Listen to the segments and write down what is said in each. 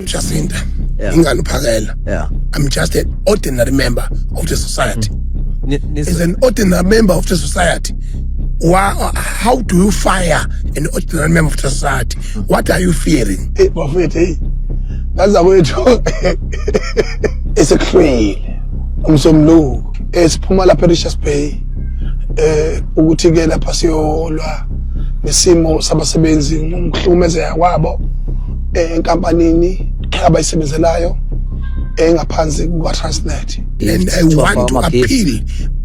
Jacinta, Yeah. ingane uphakela. Yeah. I'm just an ordinary member of the society. As As an ordinary member of the society, how do you fire an ordinary member of the society? What are you fearing? Hey, Prophet, hey. That's the way to. It's a creed. Umsomlo. Siphuma lapha eRichards Bay. Ukuthi ke lapha siyolwa nesimo sabasebenzi ngokuhlukumezeka kwabo enkampanini abayisebenzelayo engaphansi kwa Transnet. And I want to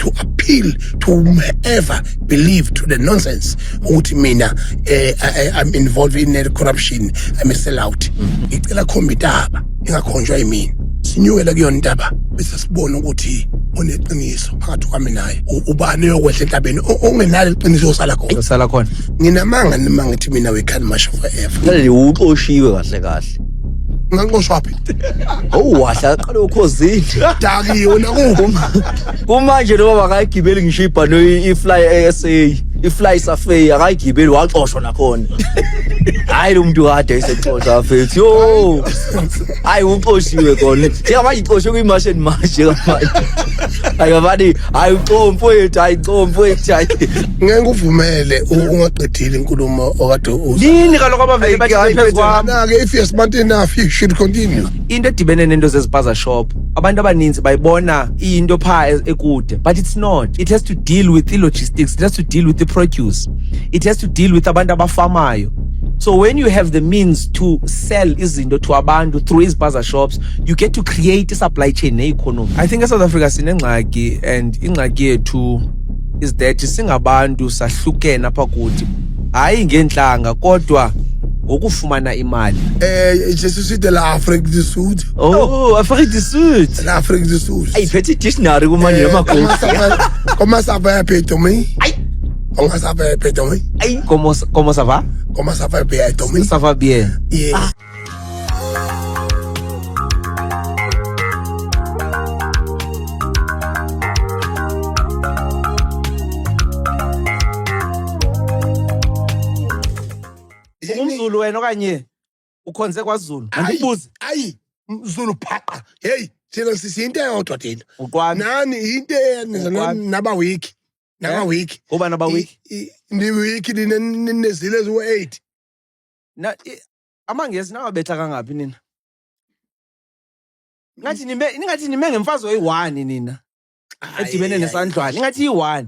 appeal to whoever believe to the nonsense ukuthi mina I'm involved in the corruption, I'm a sellout. Ngicela khomba intaba ingakhonjwa yimina. Sinyukela kuyona intaba bese sibona ukuthi uneqiniso phakathi kwami naye. Ubani yokwehla entabeni ongenalo iqiniso osala khona. Usala khona. Nginamanga ngithi mina we can march forever. Ngale uxoshiwe kahle kahle. Nganqoshwa phi? Wahla qala ukhozini. Daki yona Kumanje lo baba akayigibeli ngisho ibhano iFly SA, iFly Safari akayigibeli waxoshwa nakhona. Hayi lo muntu kade isexoxa afethu. Yo. Hayi uxoshiwe khona. Njengoba ixoshwe kwiMartian manje kamanje. Ayabani hayi uxomfowethu, hayi uxomfowethu. ngeke uvumele ungaqedile inkulumo okade Nini kaloko abaveli bathi phezu kwami. ke if you're smart enough you should continue. Into edibene nento zezipaza shop. Abantu abaninzi bayibona into pha ekude, but it's not. It has to deal with the logistics, it has to deal with the produce. It has to deal with abantu abafamayo. So when you have the means to sell izinto to abantu through izipaza shops, you get to create a supply chain ne-economy. I think eSouth Africa sinengxaki, and ingxaki yethu is that singabantu sahlukene apha kuthi. Hayi ngenhlanga kodwa ngokufumana imali. Je suis de l'Afrique du Sud. Oh, Afrique du Sud. L'Afrique du Sud. Ayiphethe dictionary kumanje amagogo. Comment ça va Pétomé? Comment ça va Pétomé? Comment ça va? Comment ça va Pétomé? Ça va bien. Yeah. Umzulu wena okanye ukhonze kwaZulu. Andibuze. Ayi, Zulu phaqa. Hey, thina sisinto eyodwa thina. Uqwami. Nani into eyenza naba week. Naba week. Kuba naba week. Ni week ninezile ezu8. Na amangesi nawabetha kangapi nina? Ngathi nime ngemfazo oyi1 nina. Edibene nesandlwane. Ngathi i1.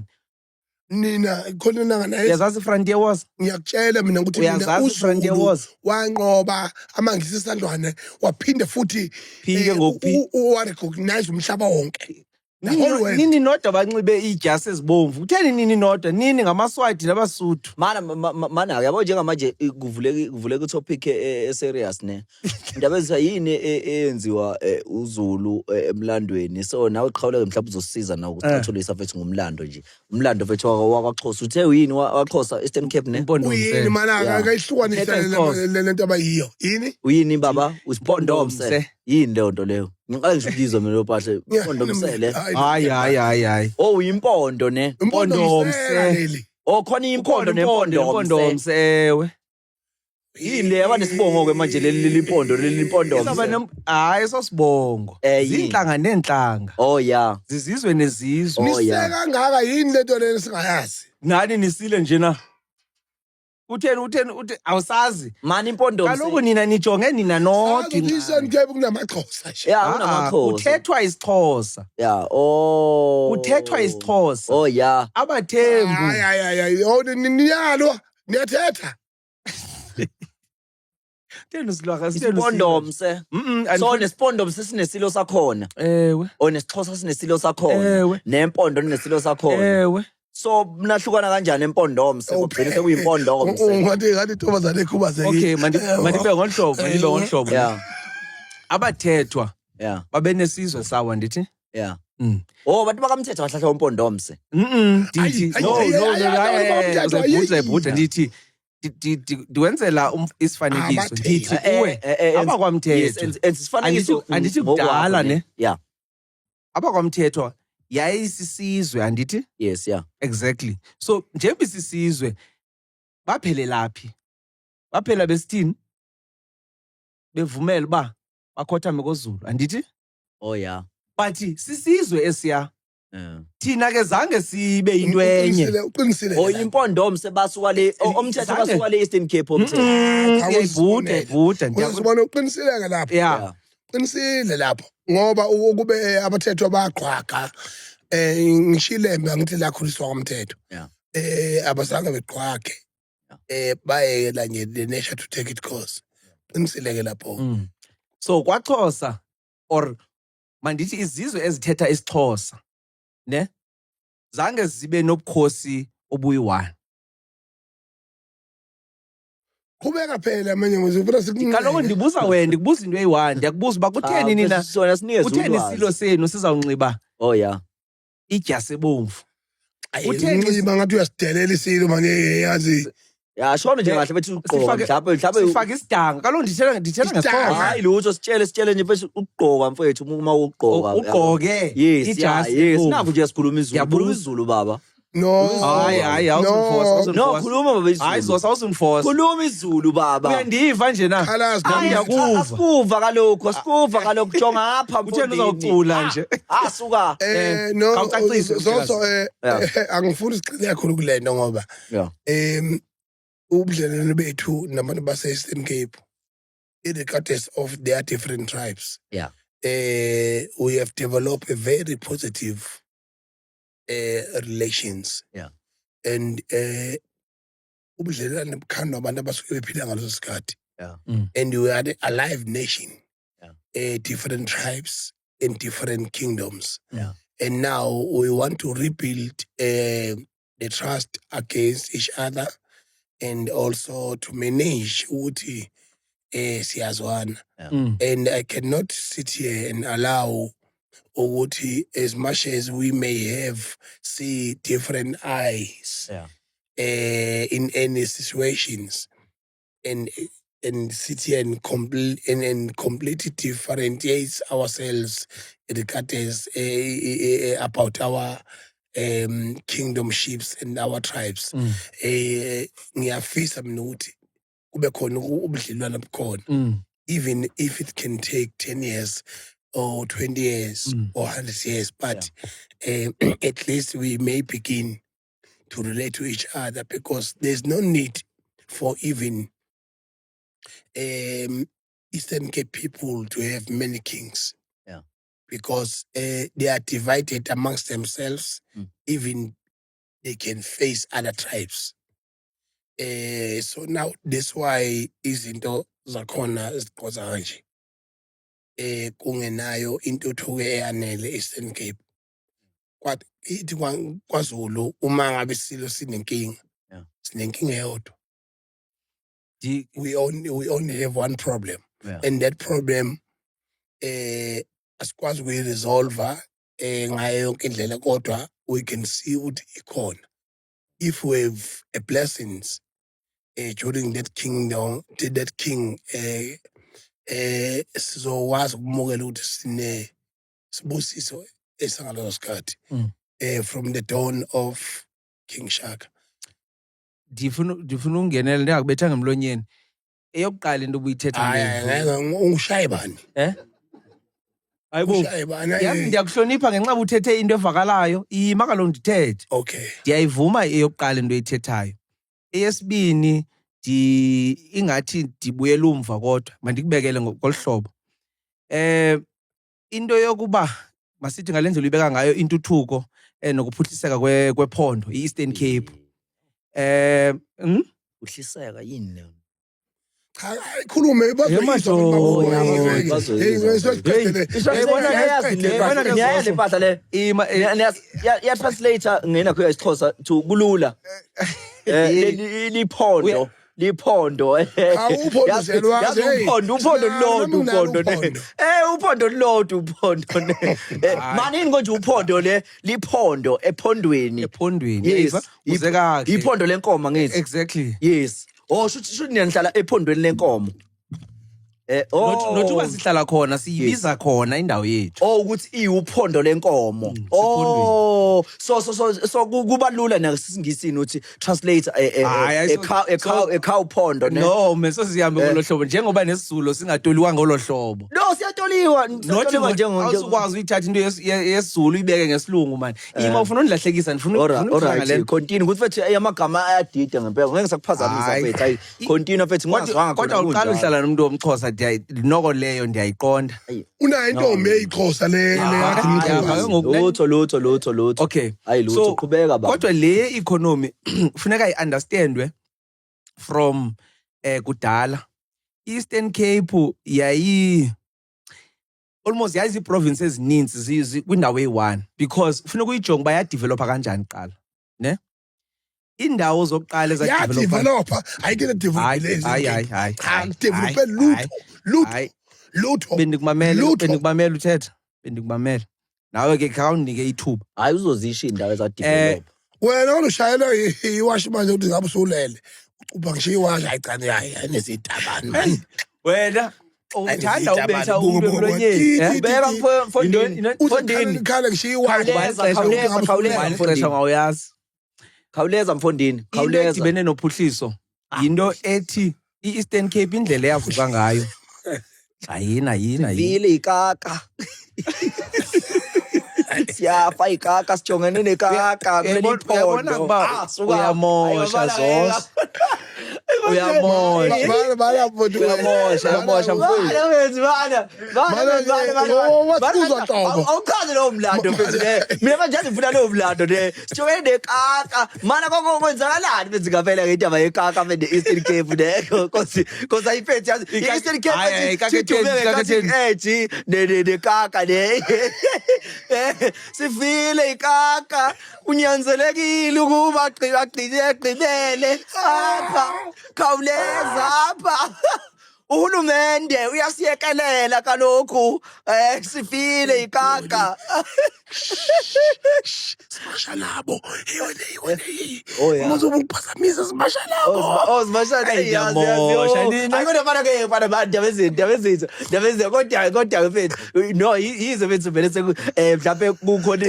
Nina khona nanga naye. Uyazazi Frontier Wars? Ngiyakutshela mina ukuthi mina Frontier Wars wanqoba amangisi isandlwane waphinde futhi phike ngokuphi recognize umhlaba wonke. Nini nodwa banxibe ijasi ezibomvu. Utheni nini nodwa? Nini ngamaswati nabasuthu. Mana yabo njengamanje kuvuleka topic serious ne. Indaba yini eyenziwa uZulu emlandweni. So nawe qhawuleke mhlawumbe uzosisiza na ukucatholisa fethu ngumlando nje. Umlando fethu wakwaXhosa. Uthe yini waXhosa Eastern Cape ne? Uyini mana akayihlukanisa lento abayiyo. Yini? Uyini baba? Uspondomse. Yini leyo nto leyo? Ngiqala ngisho ukuzwa mina lophahla Pondomsele. Hayi. Oh uyimpondo ne? Pondomse. Oh khona impondo nepondomse. Ewe. Yini le abanesibongo ke manje leli lipondo Hayi sosibongo. Zinhlanga nenhlanga. Oh yeah. Zizizwe nezizwe. Niseka kangaka yini lento leni singayazi? Ngani nisile nje na? Utheni awusazi mani impondomse. Kaloku nina nijonge nina nodwa. Eastern Cape kunamaXhosa nje. Yeah, kunamaXhosa. Uthethwa isiXhosa. Yeah, oh. Uthethwa isiXhosa. Oh yeah. Abathembu. Hayi, niyalo, niyathetha. Thena silwaga Pondomse. So nespondomse sinesilo sakhona. Ewe. Nesixhosa sinesilo sakhona. Ewe. Nempondo nesilo sakhona. Ewe. So mnahlukana kanjani empondomse kugcina sekuyimpondomse? Ngathi intombazane ekhubazekile. Okay, mandibe ngolhlobo. Yeah. Abathethwa. Yeah. Babenesizwe sawa ndithi? Yeah. Oh, bathi bakamthetho bahlahla umpondomse. Ndithi no, uzayibhuda ndithi ndiwenzela isifanekiso ndithi kuwe abakwamthetho. Andithi kudala ne? Yeah. Abakwamthetho yayisisizwe andithi? Yes, yeah. Exactly. So njengoba isisizwe baphelelaphi? Baphela besithini? bevumela ba bakhothame koZulu andithi Oh yeah. but sisizwe esiya Yeah. thina ke zange sibe into enye uqinisile Oh impondo sebasuka le umthetho Zange- basuka le Eastern Cape umthetho. Iyayivuda Usibona uqinisile lapho. yeah Qinisile lapho ngoba ukube abathethwa bayaqhwaga ngishilembe angithi la khuliswa komthetho. Yeah. Abazange beqhwage. Bayela nje the nation to take it course. Qinisile ke lapho. so kwaXhosa or mandithi izizwe ezithetha isiXhosa ne zange zibe nobukhosi obuyi-1 Qhubeka phela manje ngizofuna kaloku ndibuza wena ndikubuza into eyi-1 ndiyakubuza uba kutheni nina sona sinikeze kutheni ulwazi. isilo senu sizawunxiba Oh yeah. idyasi ebomvu utheni unxiba ngathi uyasidelela isilo manje yazi. Yeah, shona nje kahle bethi ugqoka mhlawumbe sifake isidanga kaloku ndithela ngesiXhosa hayi lutho sitshele nje bese ugqoka mfethu uma ugqoka. ugqoke Yes, idyasi yes. ebomvu. Naku nje sikhuluma izulu. Ngiyabuza. Khuluma izulu baba. No. hayi awuzundifosa No, khuluma baba izulu. hayi zosa awuzundifosa Khuluma izulu baba. uyandiva nje na Khalazi Hayi, nami ngiyakuva. Asikuva kalokhu jonga ngapha Utheni uzawucula nje? Asuka. no Awucacise, so Yeah. angifuni siqine kakhulu kulento ngoba Yeah. ubudlelwane bethu nabantu base Eastern Cape irregardless of their different tribes. Yeah. We have developed a very positive relations. Yeah. And ubudlelwane bukhandwa abantu abasuke bephila ngaleso sikhathi. Yeah. And we are a alive nation. Yeah. Different tribes and different kingdoms. Yeah. And now we want to rebuild the trust against each other and also to manage ukuthi siyazwana. And I cannot sit here and allow ukuthi as much as we may have see different eyes Yeah. in any situations and sit here and completely differentiate ourselves regardless about our kingdomships and our tribes. Ngiyafisa mina ukuthi kube khona ubudlelwane bukhona, even if it can take 10 years or 20 years or 100 years, but at least we may begin to relate to each other, because there's no need for even Eastern Cape people to have many kings. Yeah. Because they are divided amongst themselves. Even they can face other tribes. So now that's why izinto zakhona ziqoza kanje. Kungenayo intuthuko eyanele Eastern Cape. Kwathi ithi kwaZulu uma ngabe silo sinenkinga. Yeah. Sinenkinga eyodwa. We only have one problem. Yeah. And that problem asikwazi ukuyiresolve ngayo yonke indlela, kodwa we can see ukuthi ikhona. If we have a blessings during that kingdom, that king sizokwazi ukumukela ukuthi sine sibusiso esangaleso sikhathi from the dawn of King Shaka. ndifuna ungenela ndingakubethanga emlonyeni. Eyokuqala into obuyithetha Hayi ungishaye bani? hayibo Ushaye bani? ndiyakuhlonipha ngenxa uba uthethe into evakalayo. Ima kaloku ndithethe. Okay. Ndiyayivuma eyokuqala into oyithethayo. Eyesibini ingathi ndibuyela umva, kodwa mandikubekele ngolhlobo. Into yokuba masithi ngalendlela uyibeka ngayo intuthuko nokuphuhliseka kwephondo i-Eastern Cape. Uhliseka yini le? Cha khulume Niyayale impahla le. Ya-translator ngena kuya isiXhosa to kulula. Liphondo. Uphondo lodwa. Manini konje uphondo le liphondo ephondweni. Yes. Uze kahle. Iphondo lenkomo ngithi. Exactly. Yes. Oh shuthi niyahlala ephondweni lenkomo. Nothi uba sihlala khona siyibiza khona indawo yethu. Oh ukuthi iwuphondo lenkomo. so kuba lula nasingisini uthi translate Hayi, a cow pond ne. No, mase sihambe ngolo hlobo njengoba nesizulu singatoliwa ngolo hlobo. No, siyatoliwa Not awusukwazi uyithatha into yesizulu uyibeke ngesilungu man. Ima ufuna undilahlekisa ngifuna Alright, continue ukuthi fethi amagama ayadida ngempela ngeke sakuphazamisa fethi hayi continue fethi ngingazwanga kodwa uqala uhlala nomuntu womXhosa noko leyo ndiyayiqonda. Unayo intombi eyixhosa le lutho Okay, hayi lutho qhubeka baba. Kodwa le economy kufuneka iunderstandwe from kudala. Eastern Cape almost yazi provinces ezininzi kwindawo eyi-1 because kufuneka uyijonge uba yadevelopa kanjani kuqala ne indawo zokuqala yadevelopa ayikele develope lutho bendikumamela uthetha nawe ke khawundike ithuba hayi uzozisho indawo ezadevelopa wena ushayela iwashi manje ukuthi ngabe usulele ucupha ngisho iwashi ayicane yayi nezitabani man wena uthanda ubetha umuntu emlonyeni beka mfondini khala ngisho iwashi khawuleza mfondini khawuleza idibene nophuhliso yinto ethi i-Eastern Cape indlela eyavuka ngayo ayina vile ikaka siyafa ikaka sijongene nekaka kuleliphondo uyamosha zonke uyamosha awuchaze lowo mlando mfethu mina manje ngifuna lowo mlando ne sijongene nekaka mana kwenzakalani benzi ngavela ngendaba yekaka manje Eastern Cape ne because ayiphethe yazi Eastern Cape edge nekaka ne sifile ikaka unyanzelekile ukuba agqibele apha khawuleza apha uhulumende uyasiyekelela kaloku sifile ikaka simasha labo uzobe uphazamisa simasha labo simasha kodwa mfethu no yize mfethu vele mhlawumbe kukhona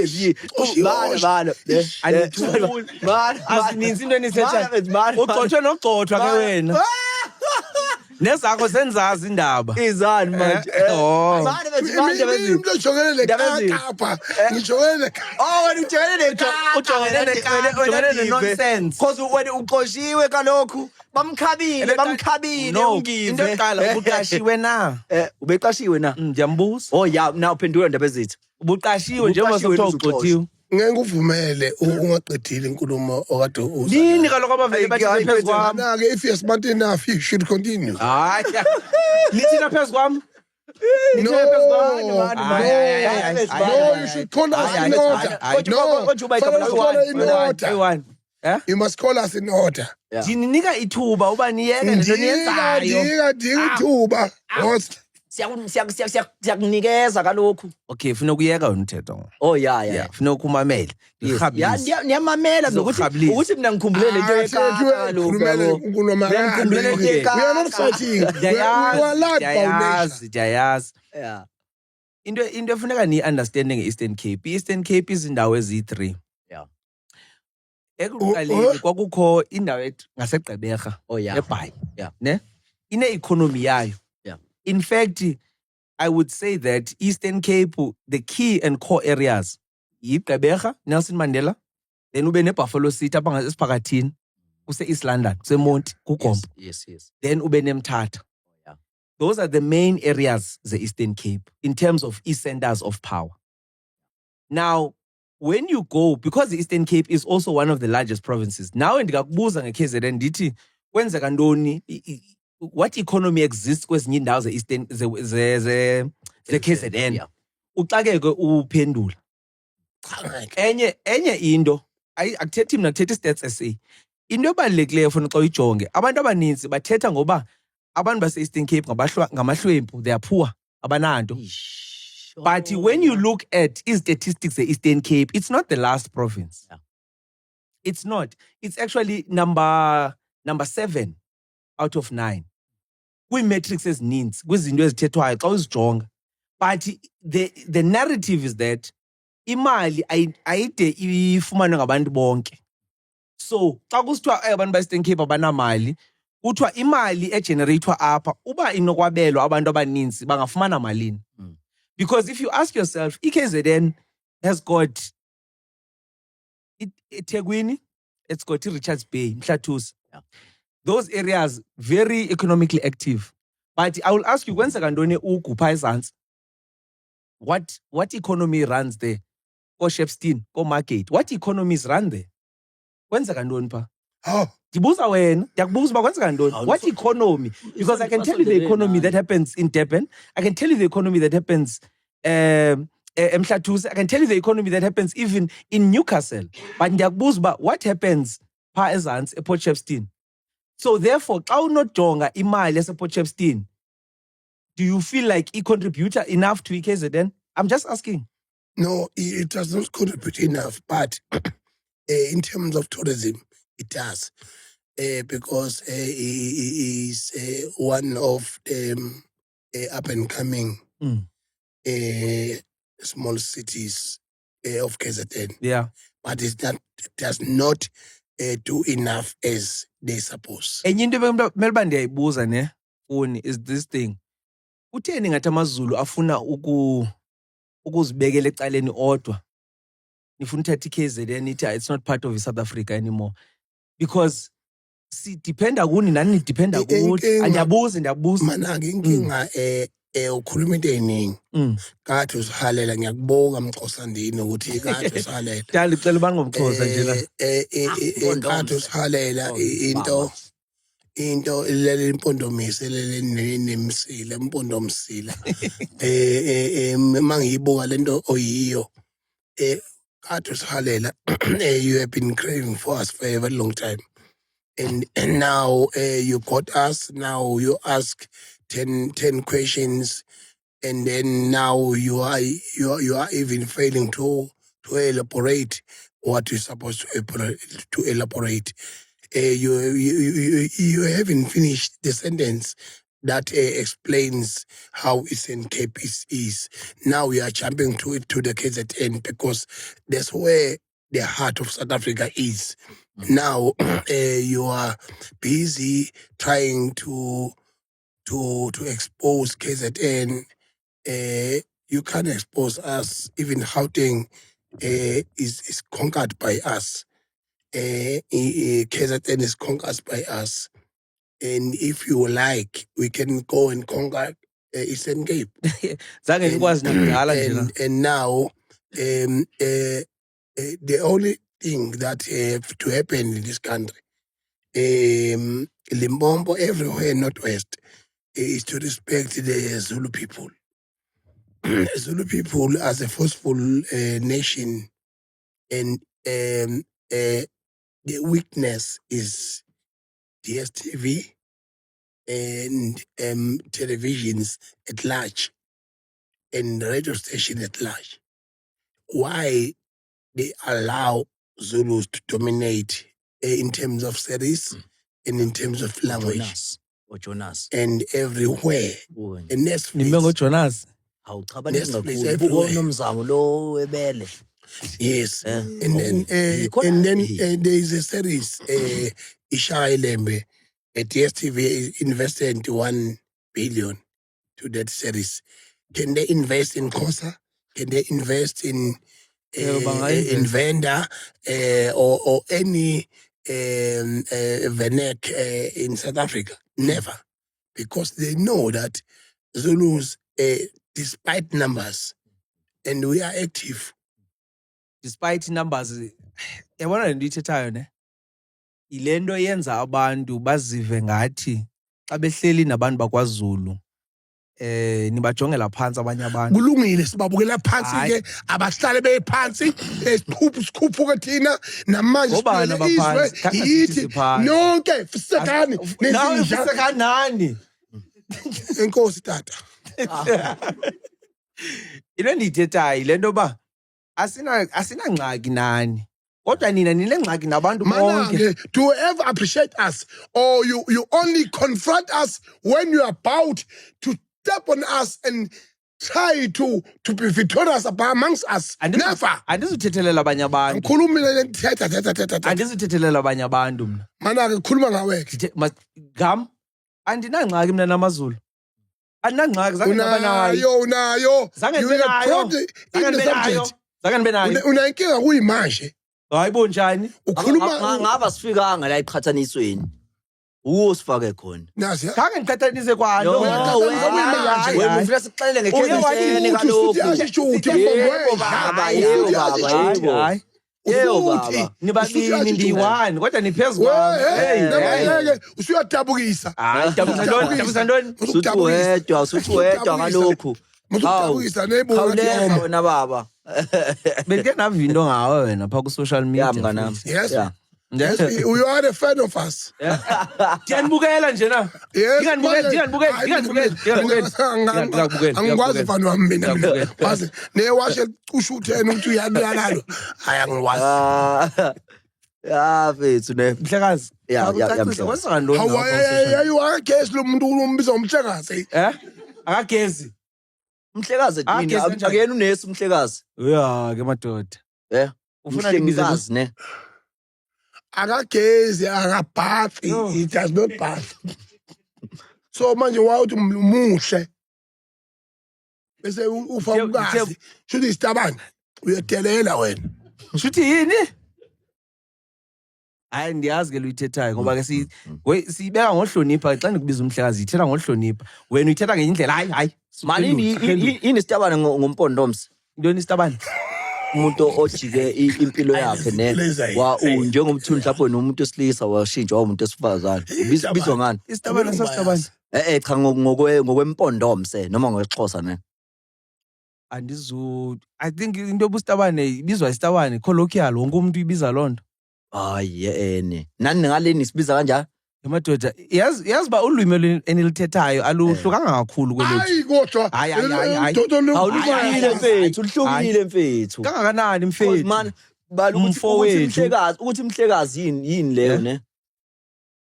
azininzi into enisetsha ugcotshwe nogcotshwa ke wena nezakho senzazi indaba izani manje umuntu ojongene nekapa ngijongene ujongene nonsense because wena uqoshiwe kalokhu bamkhabile ungive into eqala ubuqashiwe na ubeqashiwe na ndiyambuza ya na uphendula ndaba ezithi ubuqashiwe njengoba sekuthiwa ugxothiwe ngeke uvumele ungaqedile inkulumo okade nini kaloku abaveli bathi phezu kwami na ke if you smart enough you should continue hayi nithi phezu kwami no you should call us in order you must call us in order ndinika ithuba uba niyeke nento niyenzayo ndika ithuba siyakunikeza kalokhu okay funa ukuyeka wena uthetho ya funa ukumamela niyamamela ukuthi mina ngikhumbulele into yekaka kalokhu ndiyayazi into efuneka niyi-understande nge-Eastern Cape i-Eastern Cape izindawo eziyi-3 ekuqaleni kwakukho indawo ethi ngaseGqeberha eBhayi ne ine-economy yayo. In fact, I would say that Eastern Cape, the key and core areas, yiGqeberha, Nelson Mandela, then ube neBuffalo City apha esiphakathini, kuse East London, kuse Monti, kuGompo. Yes. Then ube neMthatha. Those are the main areas, the Eastern Cape, in terms of East centers of power. Now, when you go, because the Eastern Cape is also one of the largest provinces, now ndikakubuza ngeKZN ndithi kwenzeka ntoni what economy exists kwezinye indawo ze-Eastern ze-KZN uxakeke uphendula enye into akuthethi mina kuthetha i-stats SA into ebalulekileyo funa xa uyijonge abantu abaninzi bathetha ngoba abantu base-Eastern Cape ngamahlwempu they are poor abananto but when you look at statistics ze-Eastern Cape it's not the last province it's not it's actually number 7 out of 9 kwi-metrics ezininzi kwizinto ezithethwayo xa uzijonga but the narrative is that imali ayide ifumanwe ngabantu bonke. So xa kusithiwa abantu ba-Eastern Cape abanamali, kuthiwa imali egenereyithwa apha uba inokwabelwa abantu abaninzi bangafumana malini. Because if you ask yourself, iKZN has got eThekwini, it's got Richards Bay, Mhlathuze. Yeah. Those areas very economically active. But I will ask you, kwenzeka ntoni uGupha ezantsi? What economy runs there? Ko-Shepstone, ko-Margate. What economies run there? Kwenzeka ntoni pha? Oh, Ndibuza wena, ndiyakubuza uba kwenzeka ntoni? What economy? Because I can tell you the economy that happens in Durban. I can tell you the economy that happens Mhlathuze. I can tell you the economy that happens even in Newcastle. But ndiyakubuza uba what happens pha ezantsi ePort Shepstone? So therefore, xa unojonga imali yasePort Shepstone, do you feel like contributor enough to KZN? I'm just asking. no, it does not contribute enough, but in terms of tourism, it does. Because it is one of up and coming small cities of KZN. Yeah. But it does not do enough as they suppose. Enye into kumele uba ndiyayibuza ne Funi is this thing. Kutheni ngathi amaZulu afuna ukuzibekela ecaleni odwa? Nifuna uthatha iKZN ithi it's not part of South Africa anymore. Because si dependa kuni nani dependa kuthi. Ndiyabuza. Mana-ke inkinga ukhuluma into eyiningi. Kade usihalela, ngiyakubonga Mxhosandini ukuthi kade usihalela. Dali ucela ubani ngomXhosa nje la. Kade usihalela into leli impondomise leli nemsila impondomsila. Mangiyibuka lento oyiyo. Kade usihalela. You have been craving for us for a very long time. And now you got us. Now you ask 10 questions, and then now you are even failing to elaborate what you're supposed to elaborate. You haven't finished the sentence that explains how Eastern Cape is. Now we are jumping to the KZN because that's where the heart of South Africa is. Now you are busy trying to expose KZN. You can't expose us. Even Gauteng is conquered by us. KZN is conquered by us. And if you like, we can go and conquer Eastern Cape. Zange nikwazi nakudala nje la. And now the only thing that have to happen in this country, Limpopo, everywhere, Northwest, is to respect the Zulu people. Zulu people as a forceful nation, and the weakness is DSTV and televisions at large and radio station at large. Why they allow Zulus to dominate in terms of series and in terms of language Jonas. and everywhere. And Nimbe ngoJonas. Awuchabane Netflix kakhulu everywhere. unomzamo lo webele. Yes. And then there is a series, Ishaya Lembe, DSTV invested 1 billion to that series. Can they invest in Xhosa? Can they invest in Venda or any Venek in South Africa? Never. Because they know that Zulus, despite numbers, and we are active. Despite numbers, yabona lento ithethayo ne. Ilento yenza abantu bazive ngathi xa behleli nabantu bakwaZulu nibajongela phansi abanye abantu. Kulungile sibabukela phansi ke abahlale bephansi sikhuphuke thina namanje Ngobani abaphansi? yithi nonke fisekani Nawe nezinja usekanani? enkosi tata. Into endiyithethayo lento ba asinangxaki nani. Kodwa nina ninengxaki nabantu bonke. Manake, do you ever appreciate us, or you only confront us when you are about to step on us and try to be victorious amongst us. Never. Andizuthethelela abanye abantu. Ngikhulumile thetha. Andizuthethelela abanye abantu mna. Mana ke khuluma ngawe ke. Gam andinangxaki mna namaZulu. Andinangxaki zange ngaba nayo. Unayo. Zange ndibe nayo. Zange ndibe nayo. Unayinkinga kuyimanje. Hayibo njani? Ukhuluma ngaba sifikanga la iqhathanisweni. Usifake khona. Nazi. Khange ngiqhathanise kwalo. Wena ufika sixelele ngekhetheni kalokho. Yebo baba. Nibabini ndiyi-1 kodwa niphezulu kwami. Hey, usuyadabukisa. Hayi, dabukisa ntoni? Usuthi wedwa ngalokhu. Usudabukisa nebuka Khawuleza wena baba. Bendike nava into ngawe wena phaa ku-social media. Ya mnganami. Yes. Yeah. Yes, you are a fan of us. Ndiyanibukela nje na. Angikwazi fan wami mina. Wazi newashe kusho uthena ukuthi uyanalo. Hayi angikwazi. Ya mfethu ne. Mhlekazi. Ya Wenza ntoni? Hawaye akagesi lo muntu umbiza umhlekazi. Akagezi. Umhlekazi yini? Akuyena unesi umhlekazi. Ya ke madoda. Ufuna umhlekazi ne. Akagezi akabhathi. It does not bath. So manje wathi umuhle. Bese ufa ukazi. Shuthi isitabane. Uyedelela wena. Shuthi yini? Hayi ndiyazi ke luyithethayo ngoba ke siyibeka ngohlonipha xa ndikubiza umhlekazi ithetha ngohlonipha. Wena uyithetha ngenye indlela hayi. Mali ini isitabane ngompondoms. Ntoni isitabane? Umuntu ojike impilo yakhe ne njengomthuni mhlawumbe nomuntu osilisa washintshwa umuntu esifazane bizwa ngani isitabane sasitabane cha ngokwempondomse noma ngokwexhosa ne I think into yobusitabane ibizwa isitabane colloquial wonke umuntu ibiza lonto hayi yene nani ngaleni sibiza kanjani emadoda yazi ba ulwimi enilithethayo aluhlukanga kakhulu kwelethu hayi kodwa hayi awulungile mfethu uhlukile mfethu kangakanani mfethu man bala ukuthi umhlekazi yini leyo ne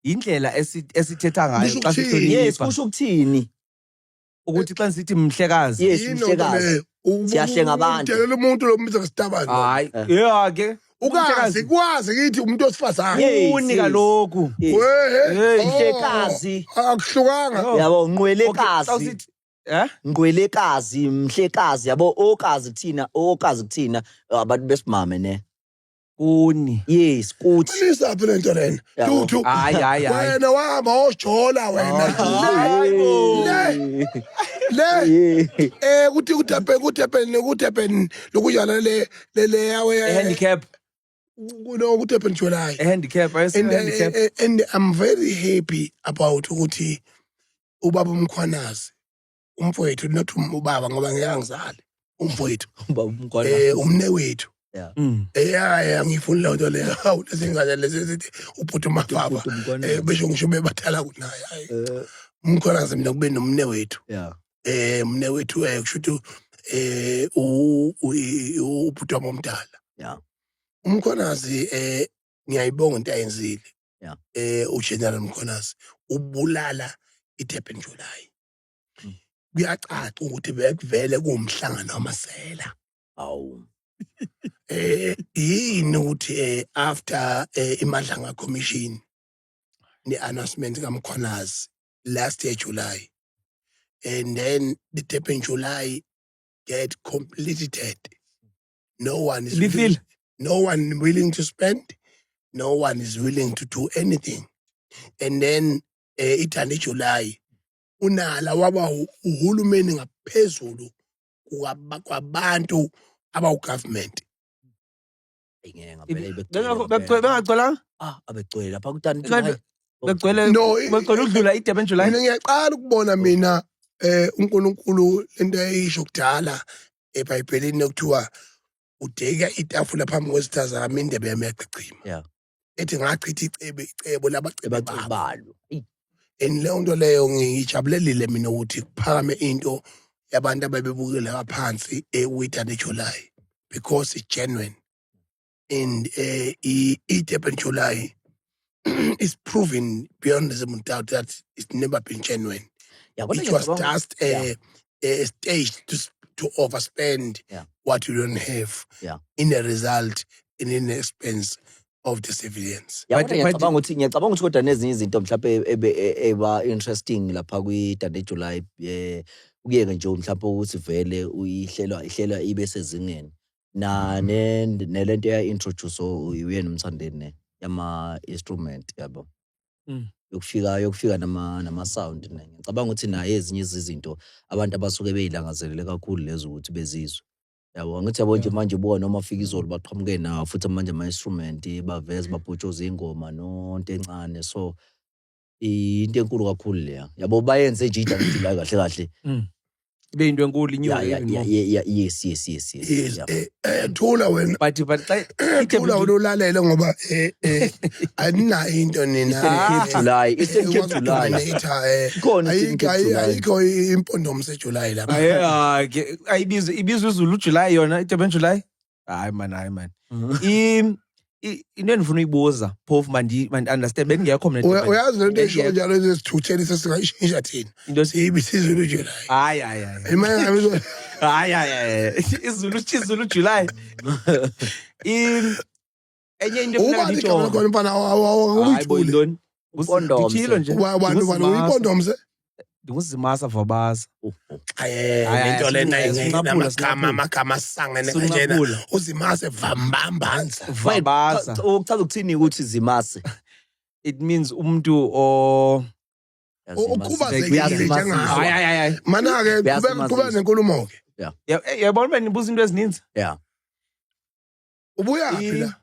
indlela esithetha ngayo xa sihlonipha yes kusho ukuthini ukuthi xa nisithi mhlekazi yes mhlekazi siyahlenga abantu udelela umuntu lo mbiza ngesitabane hayi yeah ke ukazi kwazi kithi umuntu osifazana unika lokhu mhlekazi akuhlukanga yabo unqwelekazi ngqwelekazi mhlekazi yabo okazi kuthina abantu besimame ne kuni yes kuthi lisaphi lento lena tuthu hayi wena wahamba ojola wena kuthi kuthepeni lokujala le yawe handicap kuno kuthepeni July handicap and I'm very happy about ukuthi ubaba umkhwanazi umfowethu not ubaba ngoba ngiyangizali umfowethu ubaba umkhwanazi umnewethu ngifuna lento leyo hawu lesingane lesithi ubhuti umafaba besho ngisho bebathala kunaye hayi umkhwanazi mina kube nomnewethu umnewethu kusho ukuthi ubhuti wami omdala umkhwanazi ngiyayibonga into ayenzile uGeneral Mkhwanazi ubulala iTurban July kuyacaca ukuthi bekuvele kuumhlangano wamasela awu yini ukuthi after iMadlanga Commission ne-announcement kaMkhwanazi last year July and then the Durban July get completed. No one is willing to spend, no one is willing to do anything. And then ithande July unala waba uhulumeni ngaphezulu kwabantu abawu-government. Bengagcwelanga? Abegcwele lapha kuthani begcwele ukudlula iDurban July. Mina ngiyaqala ukubona mina uNkulunkulu into eyisho kudala eBhayibhelini okuthiwa udeka itafula phambi kwesithazana indebe yami yaqicima. Ethi ngachitha icebo labacebalo. And leyo nto leyo ngijabulelile mina ukuthi kuphakame into yabantu ababebukela ngaphansi eWithande July because it's genuine. And iDurban July is proven beyond the doubt that it's never been genuine. It was just a stage to overspend what you don't have in a result in an expense of the civilians. Ngiyacabanga ukuthi kodwa nezinye izinto mhlawumbe eba interesting lapha kwi-Dande July kuyeke nje mhlawumbe ukuthi vele ihlela ibe sezingeni nelento ya-introduce uyena Mthandeni yama-instrument yabo yokufika nama-sound. Ngicabanga ukuthi naye ezinye izinto abantu abasuke beyilangazelele kakhulu lezo ukuthi bezizwe. Yabo ngithi yabo nje manje ubona noma afika izolo baqhamuke nawo futhi manje ama-instrument baveze babhotshoza ingoma nonto encane, so into enkulu kakhulu leya yabo bayenze nje iDande July kahle kahle ibe into enkulu inyuka yes thula wena but thula ulalela ngoba anina into nina July i-10 July khona ayikho impondo July lapha ayibizwa izulu July yona iDurban July hayi man into endifuna uyibuza phofu mandi understand bengekho mina uyazi lento esho njalo ezithutheni sesingayishintsha thina into siyibiza izulu July hayi izulu July enye into efuna ngitsho khona mfana awuyithuli ngithilo nje abantu uyipondomse nguzimasa vabaza into lena amagama asangene kanjena uzimase vambambanza vabaza ukuchaza ukuthini ukuthi zimase? It means umuntu ukhubazekile njengawe mana ke kuba nenkulumo ke yabona bani nibuza into ezininzi ubuya phela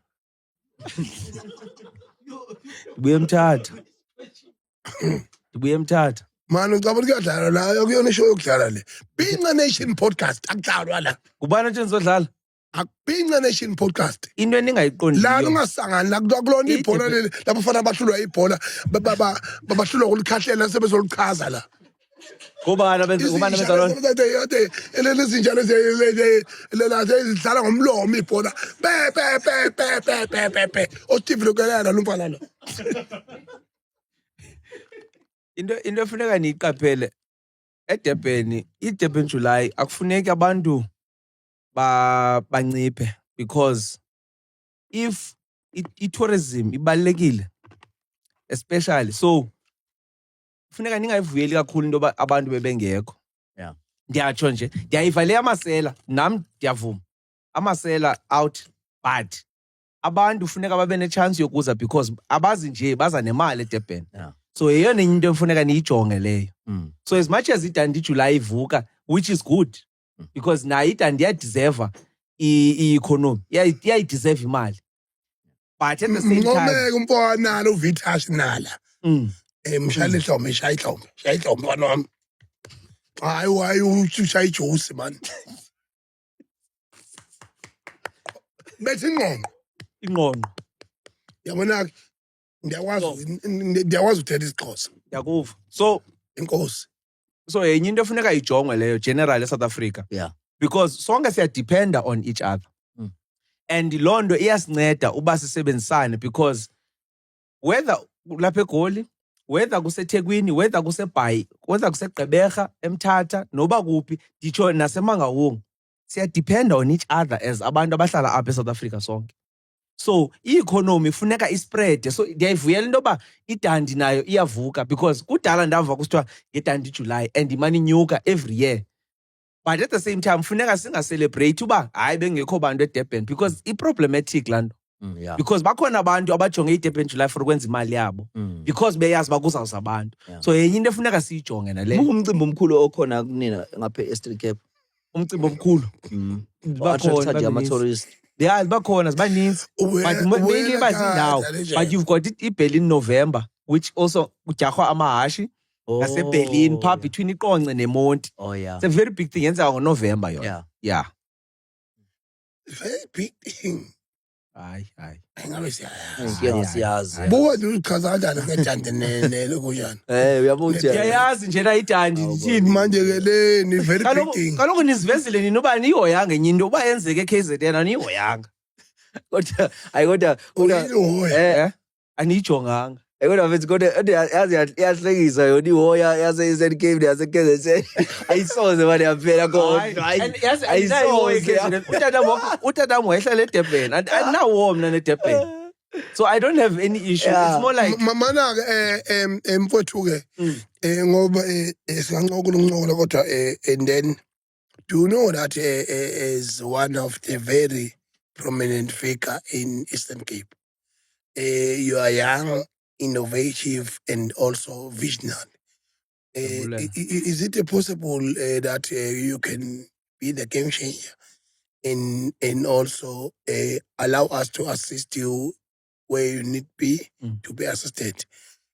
ndibuye Mthatha manje ngicabanga kuyadlala la kuyona ishow yokudlala le Binca Nation podcast akudlalwa la kubani nje nizodlala Binca Nation podcast into eningayiqondi la ungasangani la kulona ibhola leli lapho fana bahlulwa ibhola babahlulwa ukulikhahlela sebezolichaza la kubani benza lona elezinjalo ezidlala ngomlomo ibhola pe oSteve Lokelana lo mfana lo into efuneka niyiqaphele eDurban iDurban July akufuneki abantu banciphe because if i-tourism ibalekile especially so kufuneka ningayivuyeli kakhulu into abantu bebengekho ndiyatsho nje ndiyayiva le amasela nami ndiyavuma amasela out but abantu funeka babe nechance yokuza because abazi nje baza nemali eDurban so yeyona into efuneka niyijonge leyo so as much as iDande July ivuka which is good because nayo iDande iyadeserve i-economy iyayideserve imali but at the same time umfana lo Vitash nala mshale Dlombe shaya Dlombe mfana wami hayi ushaya ijuice man bethi ingqondo yabona ndiyakwazi uthetha isiXhosa yakuva so inkosi so yenye into efuneka ijongwe leyo general eSouth Africa because sonke siyadependa on each other and loo nto iyasinceda uba sisebenzisane because whether lapha eGoli whether kuseThekwini whether kuseBhayi whether kuseGqeberha eMthatha noba kuphi nditsho naseMangaung siyadependa on each other as abantu abahlala apha eSouth Africa sonke. So i-economy funeka ispread so ndiyayivuyela into yoba iDande nayo iyavuka because kudala ndava kusithiwa ngeDande July and imane inyuka every year but at the same time funeka singaselebrate uba hayi bengekho bantu eDurban because i-problematic laa nto because bakhona abantu abajonge iDurban July for ukwenza imali yabo because beyazi bakuzawuza abantu so yenye into efuneka siyijonge naleyo. Umcimbi omkhulu okhona kunina ngapha e-Eastern Cape umcimbi omkhulu bakhona ama-tourist bakhona zibaninzi but mainly bazindawo but you've got iBerlin November which also kujarhwa amahashi ngaseBerlin pha between iQonce neMonti. It's a very big thing yenzeka ngoNovember yona very big thing hayi ngabe siyazi buka nje uchaza kanjani ngeDande nelokhujana uyabona ukuthi siyayazi njena iDande ndithini manje ke le ni very big thing kaloku nizivezile nini uba niyihoyanga enye into uba yenzeke eKZN aniyihoyanga kodwa aniyijonganga Kodwa mfethu kodwa yazi iyahlekisa yona ihoya yase-Eastern Cape yase-KZN. Ayisoze manje yaphela kodwa. And yazi Ayisoze. utatam wayehlala eDurban. Andinawo mna neDurban. So I don't have any issue. Yeah. It's more like Mana ke mfowethu ke ngoba siyancokola uncokola kodwa and then do you know that is one of the very prominent figure in Eastern Cape. You are young, innovative, and also visionary. Is it possible that you can be the game changer and also allow us to assist you where you need to be assisted?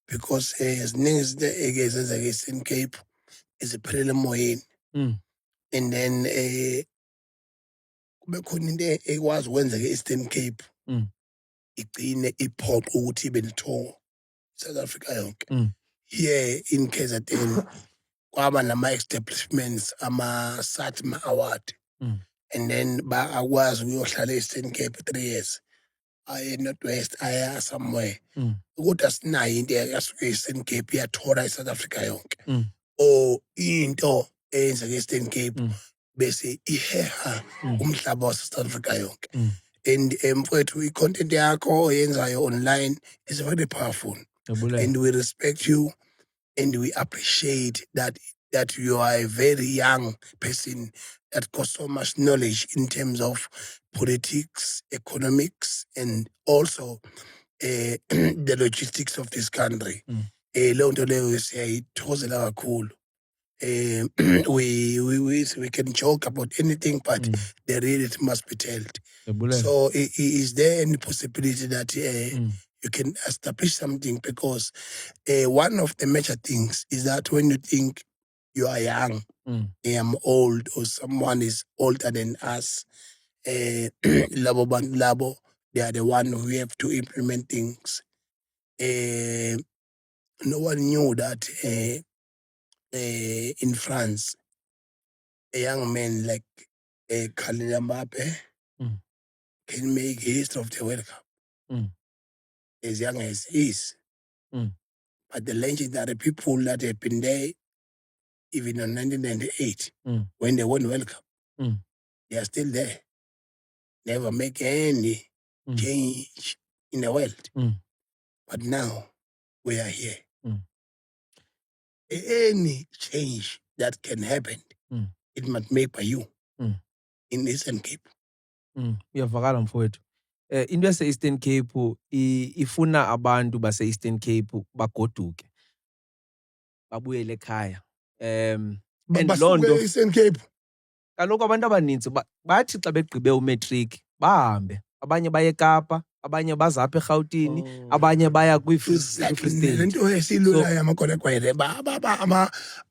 Because as things the Eastern Cape is a preliminary, and then kube khona into ekwazi ukwenzeka e-Eastern Cape igcine iphoqa ukuthi ibe nethomo South Africa yonke. Here in KZN kwaba nama-establishments ama-SATMA award, and then akwazi ukuyohlala e-Eastern Cape 3 years aye Northwest aya somewhere kodwa sinayo into yasuke e-Eastern Cape yathola i-South Africa yonke or into eyenzeka e-Eastern Cape bese iheha umhlaba wase-South Africa yonke. And mfowethu i-content yakho oyenzayo online is very powerful, and we respect you and we appreciate that you are a very young person that got so much knowledge in terms of politics, economics, and also the logistics of this country. Leyo nto leyo siyayithokozela kakhulu. We can joke about anything, but the reality must be told. So is there any possibility that you can establish something? Because one of the major things is that when you think you are young, I am old, or someone is older than us, labo bantu labo, they are the one who have to implement things. No one knew that in France, a young man like Kylian Mbappe can make history of the World Cup as young as he is. But the legendary people that have been there, even in 1998, when they won the World Cup, they are still there. Never make any change in the world. But now we are here. Any change that can happen, it must make by you in Eastern Cape. Uyavakala mfowethu. Into yase-Eastern Cape ifuna abantu base-Eastern Cape bagoduke. Babuyele ekhaya. And loo nto Eastern Cape. kaloku abantu abaninzi bathi xa begqibe umatric bahambe. Abanye baye eKapa, abanye baza apha eRhawutini, abanye baya kwi-Free State. Lento esilulayo amagwelekwele ba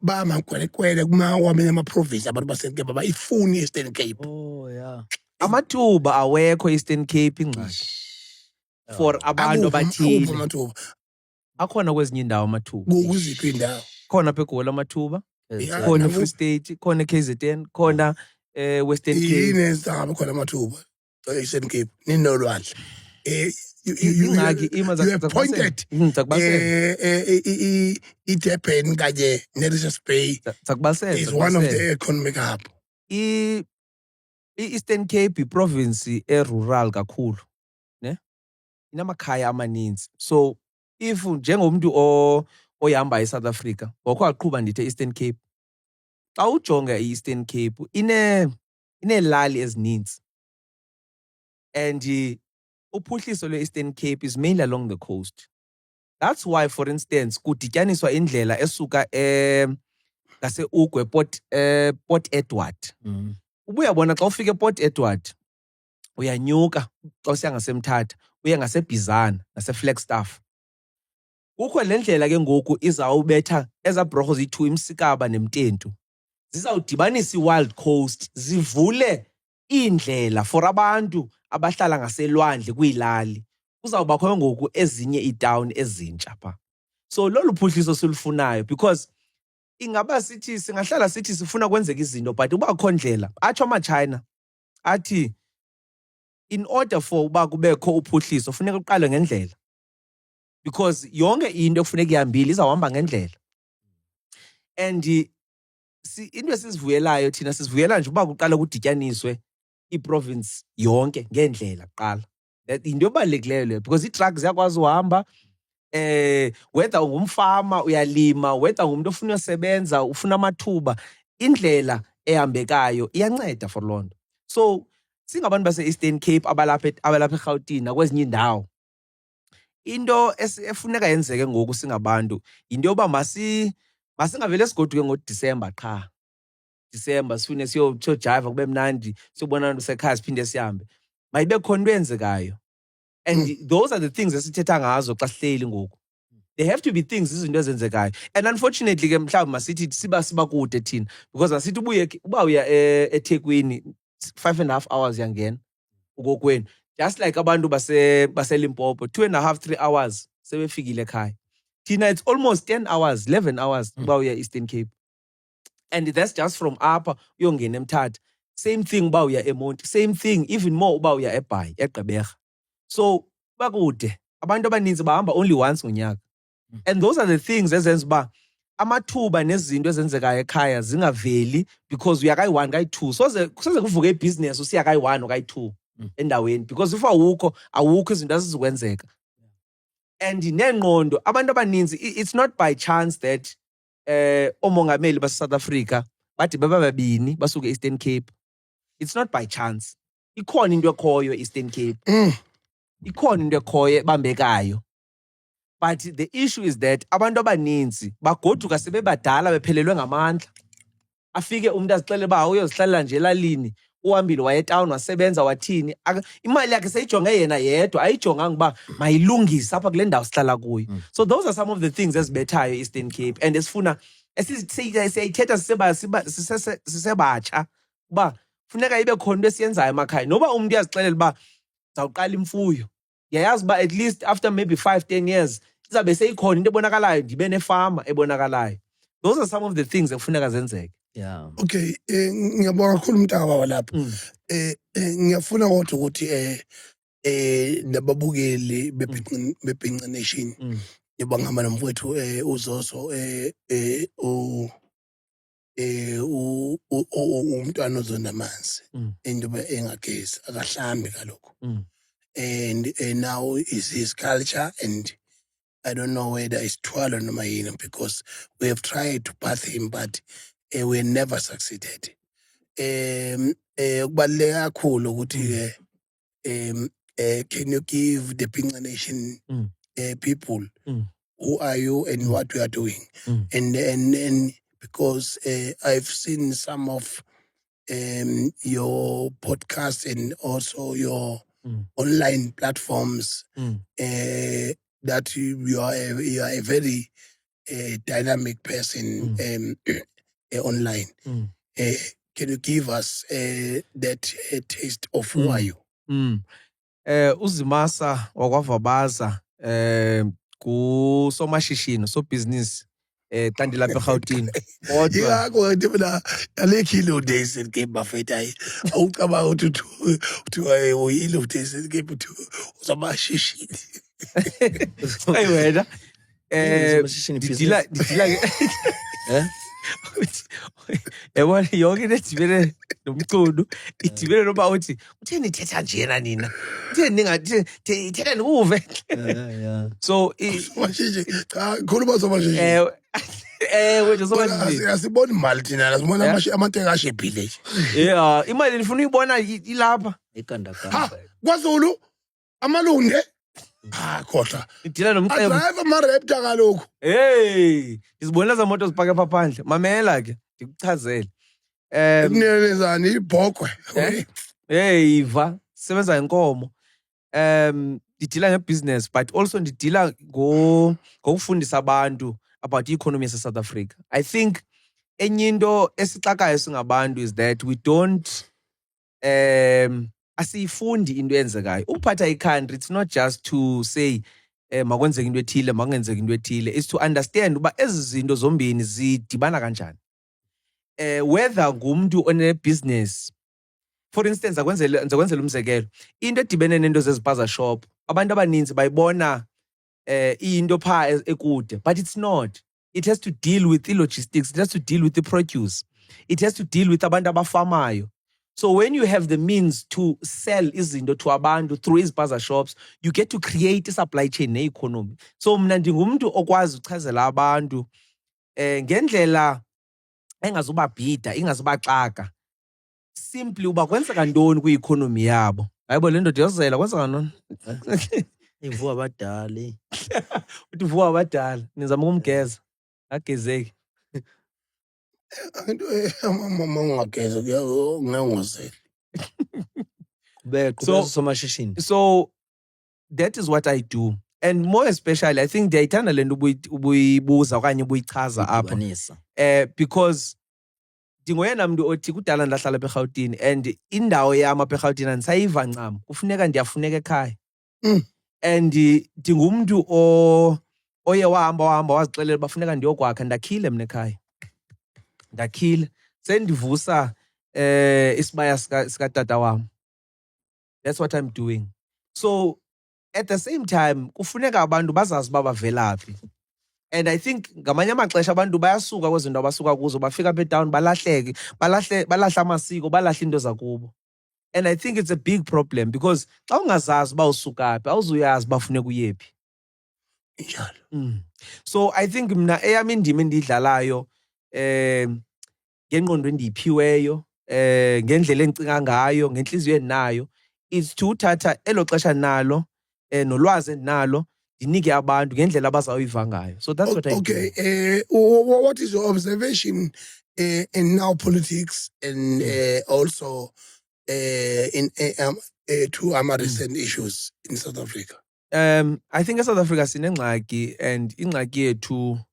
amagwelekwele kwamanye ama-province abantu baseCape bayifuni i-Eastern Cape. Oh yeah. Amathuba awekho e-Eastern Cape ingxaki. For abantu abathile. Amathuba. Akhona kwezinye indawo amathuba. Kuziphi indawo? Khona apha eGoli amathuba. Khona eFree State, khona KZN, khona Western Cape. Yini esingabe khona amathuba e-Eastern Cape ninolwandle. You have pointed iDurban kanye neRichards Bay is one of the economic hub. I-Eastern Cape province rural kakhulu, ne? Inamakhaya amaninzi. So if njengomuntu oyahamba eSouth Africa, wakho aqhuba ndithe Eastern Cape. Xa ujonga i-Eastern Cape ineelali ezininzi. And uphuhliso lwe-Eastern Cape is mainly along the coast. That's why, for instance, kudityaniswa indlela esuka ngase-Ugwe Port Edward. Ubuyabona xa ufika ePort Edward, uyanyuka xa usiya ngaseMthatha, uye ngaseBizana, ngaseFlagstaff. Kukho le ndlela ke ngoku izawubetha ezabhorho ziyi-2 iMsikaba neMtentu. Zizawudibanisa i-Wild Coast, zivule iindlela for abantu abahlala ngaselwandle kwiilali. Kuzawubakho ngoku ezinye iitawuni ezintsha pha. So lolu phuhliso silufunayo because ingaba sithi singahlala sithi sifuna kwenzeka izinto but ubakho ndlela. Atsho ama-China athi in order for uba kubekho uphuhliso funeka uqale ngendlela. because yonke into ekufuneka ihambile izawuhamba ngendlela. And into esizivuyelayo thina sizivuyela nje uba kuqala kudityaniswe iprovince yonke ngendlela kuqala. Into ebalulekileyo leyo because ii-trucks ziyakwazi uhamba whether ungumfama uyalima, whether ngumuntu ofuna uyosebenza ufuna amathuba, indlela ehambekayo iyanceda for loo nto. So singabantu base-Eastern Cape abalapha eRhawutini nakwezinye iindawo, into efuneka yenzeke ngoku singabantu yinto yoba masingavele sigoduke ngoDisemba qha. Disemba sifune siyojiva kube mnandi, siyobona abantu sekhaya siphinde sihambe. Mayibe khona into eyenzekayo. And those are the things esithetha ngazo xa sihleli ngoku. There have to be things izinto ezenzekayo. And unfortunately ke mhlawumbi masithi siba kude thina because asithi uba uya eThekwini 5.5 hours yangena ukokwenu. Just like abantu base Limpopo 2.5 3 hours sebefikile ekhaya. Thina it's almost 10 hours 11 hours uba uya Eastern Cape. And that's just from upper uyongena eMthatha. Same thing uba uya eMonti. Same thing even more uba uya eBhayi eGqeberha. So bakude abantu abaninzi bahamba only once ngonyaka. And those are the things ezenza uba amathuba nezinto ezenzekayo ekhaya zingaveli because uya kayi-1 kayi-2. Soze kuvuke ibhizinesi usiya kayi-1 okayi-2 endaweni because if awukho izinto ezizokwenzeka. And nengqondo abantu abaninzi it's not by chance that omongameli base-South Africa bathi bababini basuke Eastern Cape. It's not by chance. Ikhona into ekhoyo Eastern Cape. Ikhona into ekhoyo ebambekayo. But the issue is that abantu abaninzi bagoduka sebebadala bephelelwe ngamandla. Afike umuntu azixelele uba uyozihlalela nje elalini, uhambile waye town wasebenza wathini. Imali yakhe seyijonge yena yedwa, ayijonganga uba mayilungise apha kule ndawo sihlala kuyo. So those are some of the things ezibethayo Eastern Cape and esifuna siyayithetha sisebatsha uba funeka ibe khona into esiyenzayo emakhaya. Noba umuntu uyazixelela uba zawuqala imfuyo, yayazi uba at least after maybe 5-10 years izabe seyikhona into ebonakalayo, ndibe nefama ebonakalayo. Those are some of the things ekufuneka zenzeke. Yeah. Okay, ngiyabonga kakhulu umntaka baba lapho. Ngiyafuna kodwa ukuthi nababukeli beBhinqa Nation ngibangama nomfowethu uZoso umntwana ozonda amanzi into engagezi akahlambi kalokho. And now is his culture, and I don't know whether it's twala noma yini because we have tried to path him but we never succeeded. Kubaluleke kakhulu ukuthi can you give the Bhinqa Nation people who are you and what you are doing? And because I've seen some of your podcasts and also your online platforms that you are a very dynamic person online. Can you give us that taste of who are you? uZimasa wakwaVabaza kusomashishini business xa ndilapha eRhawutini. Kodwa Yingakho ke mina alekile days and game bafethu hayi awucabanga ukuthi uyile days and game uthi uzamashishini. hey wena Usomashishini ndidila yabona yonke into edibene nomculo idibene noba utheni nithetha njena nina, utheni ningathi ithetha ndikuve. Yeah. So Mashishini cha khuluma somashishini. ewe nje somashishini. Asiboni imali thina sibona amateka ashebhile nje. Yeah, imali ndifuna uyibona ilapha. Ikandakanda. KwaZulu amalunde kodwa Idila nomcebo. adrive ama-raptor kalokhu. Hey, izibonela zamoto zipaka apha phandle. Mamela ke ndikuchazele. Kunelezani ibhokwe. Hey, iva sebenza inkomo. Ndidila ngebusiness but also ndidila ngokufundisa abantu about the economy of South Africa. I think enye into esixakayo singabantu is that we don't asiyifundi into eyenzekayo. Ukuphatha i-country, it's not just to say makwenzeka into ethile makungenzeka into ethile. It's to understand uba ezi zinto zombini zidibana kanjani. Whether ngumntu one-business, for instance, ngizokwenzela umzekelo, into edibene nento zezipaza shop, abantu abaninzi bayibona into pha ekude, but it's not. It has to deal with the logistics, it has to deal with the produce, it has to deal with abantu abafamayo. So when you have the means to sell izinto to abantu through izipaza shops, you get to create a supply chain ne-economy. So mna ndingumuntu okwazi uchazela abantu ngendlela engazubabhida, ingazubaxaka. Simply uba kwenzeka ntoni kwi-economy yabo. Hayibo le ndoda yozela kwenzeka ntoni? Ivuka abadala. Uthi vuka abadala, nizama ukumgeza. Agezeki. Mama ungageza ngeke Qhubeka somashishini. So that is what I do. And more especially, I think ndiyayithanda le nto ubuyibuza okanye ubuyichaza apha. Because ndingoyena mntu othi kudala ndahlala apha eRhawutini and indawo yam apha eRhawutini andisayiva ncam. Kufuneka ndiyafuneka ekhaya. And ndingumntu oye wahamba wazixelela bafuneka ndiyokwakha, ndakhile mna ekhaya. Ndakhile. Sendivusa isibaya sikatata wam. That's what I'm doing. So at the same time, kufuneka abantu bazazi uba bavelaphi. And I think ngamanye amaxesha abantu bayasuka kwezinto abasuka kuzo, bafika apha etown balahleke, balahla amasiko, balahla into zakubo. And I think it's a big problem because xa ungazazi uba usuka phi, awuzuyazi uba funeka uyephi. Injalo. So I think mna eyam indima endiyidlalayo ngengqondo endiyiphiweyo, ngendlela endicinga ngayo, ngentliziyo endinayo, is to uthatha elo xesha nalo nolwazi endinalo ndinike abantu ngendlela abazawuyiva ngayo. So that's what I do. Okay. What is your observation in now politics and also in to recent issues in South Africa? I think eSouth Africa sinengxaki, and ingxaki yethu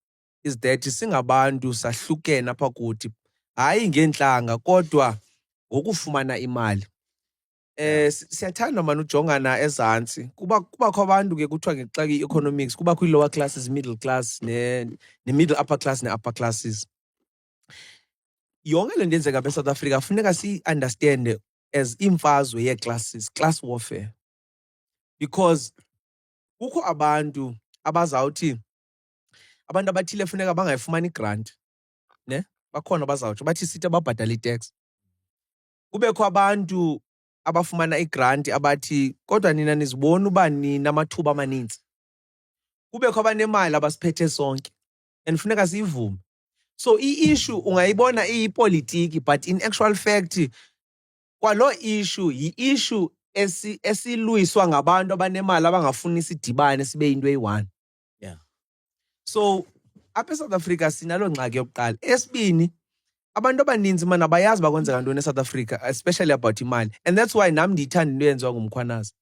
is that singabantu sahlukene apha kuthi, hayi ngentlanga kodwa ngokufumana imali. Siyathanda manje ujongana ezantsi, kubakho abantu ke kuthiwa ngexa economics kubakho i-lower classes, middle class ne-middle upper class ne-upper classes. Yonke le nto yenzeka apha eSouth Africa funeka siyi-understande as imfazwe yee-classes, class warfare. Because kukho abantu abazawuthi abantu abathile funeka bangayifumani igrant, ne? Bakhona abazawutsho bathi sithi ababhatala itax. Kubekho abantu abafumana igrant abathi kodwa nina nizibona uba ninamathuba amaninzi. Kubekho abanemali abasiphethe sonke and funeka siyivume. So i-issue ungayibona iyipolitiki, but in actual fact kwalo issue yi-issue esilwiswa ngabantu abanemali abangafuni sidibane sibe yinto eyi-one. Yeah. So apha eSouth Africa sinalo ngxaki yokuqala. Esibini, abantu abaninzi mana bayazi bakwenzeka ntoni eSouth Africa, especially about imali. And that's why nam ndiyithanda into eyenziwa nguMkhwanazi.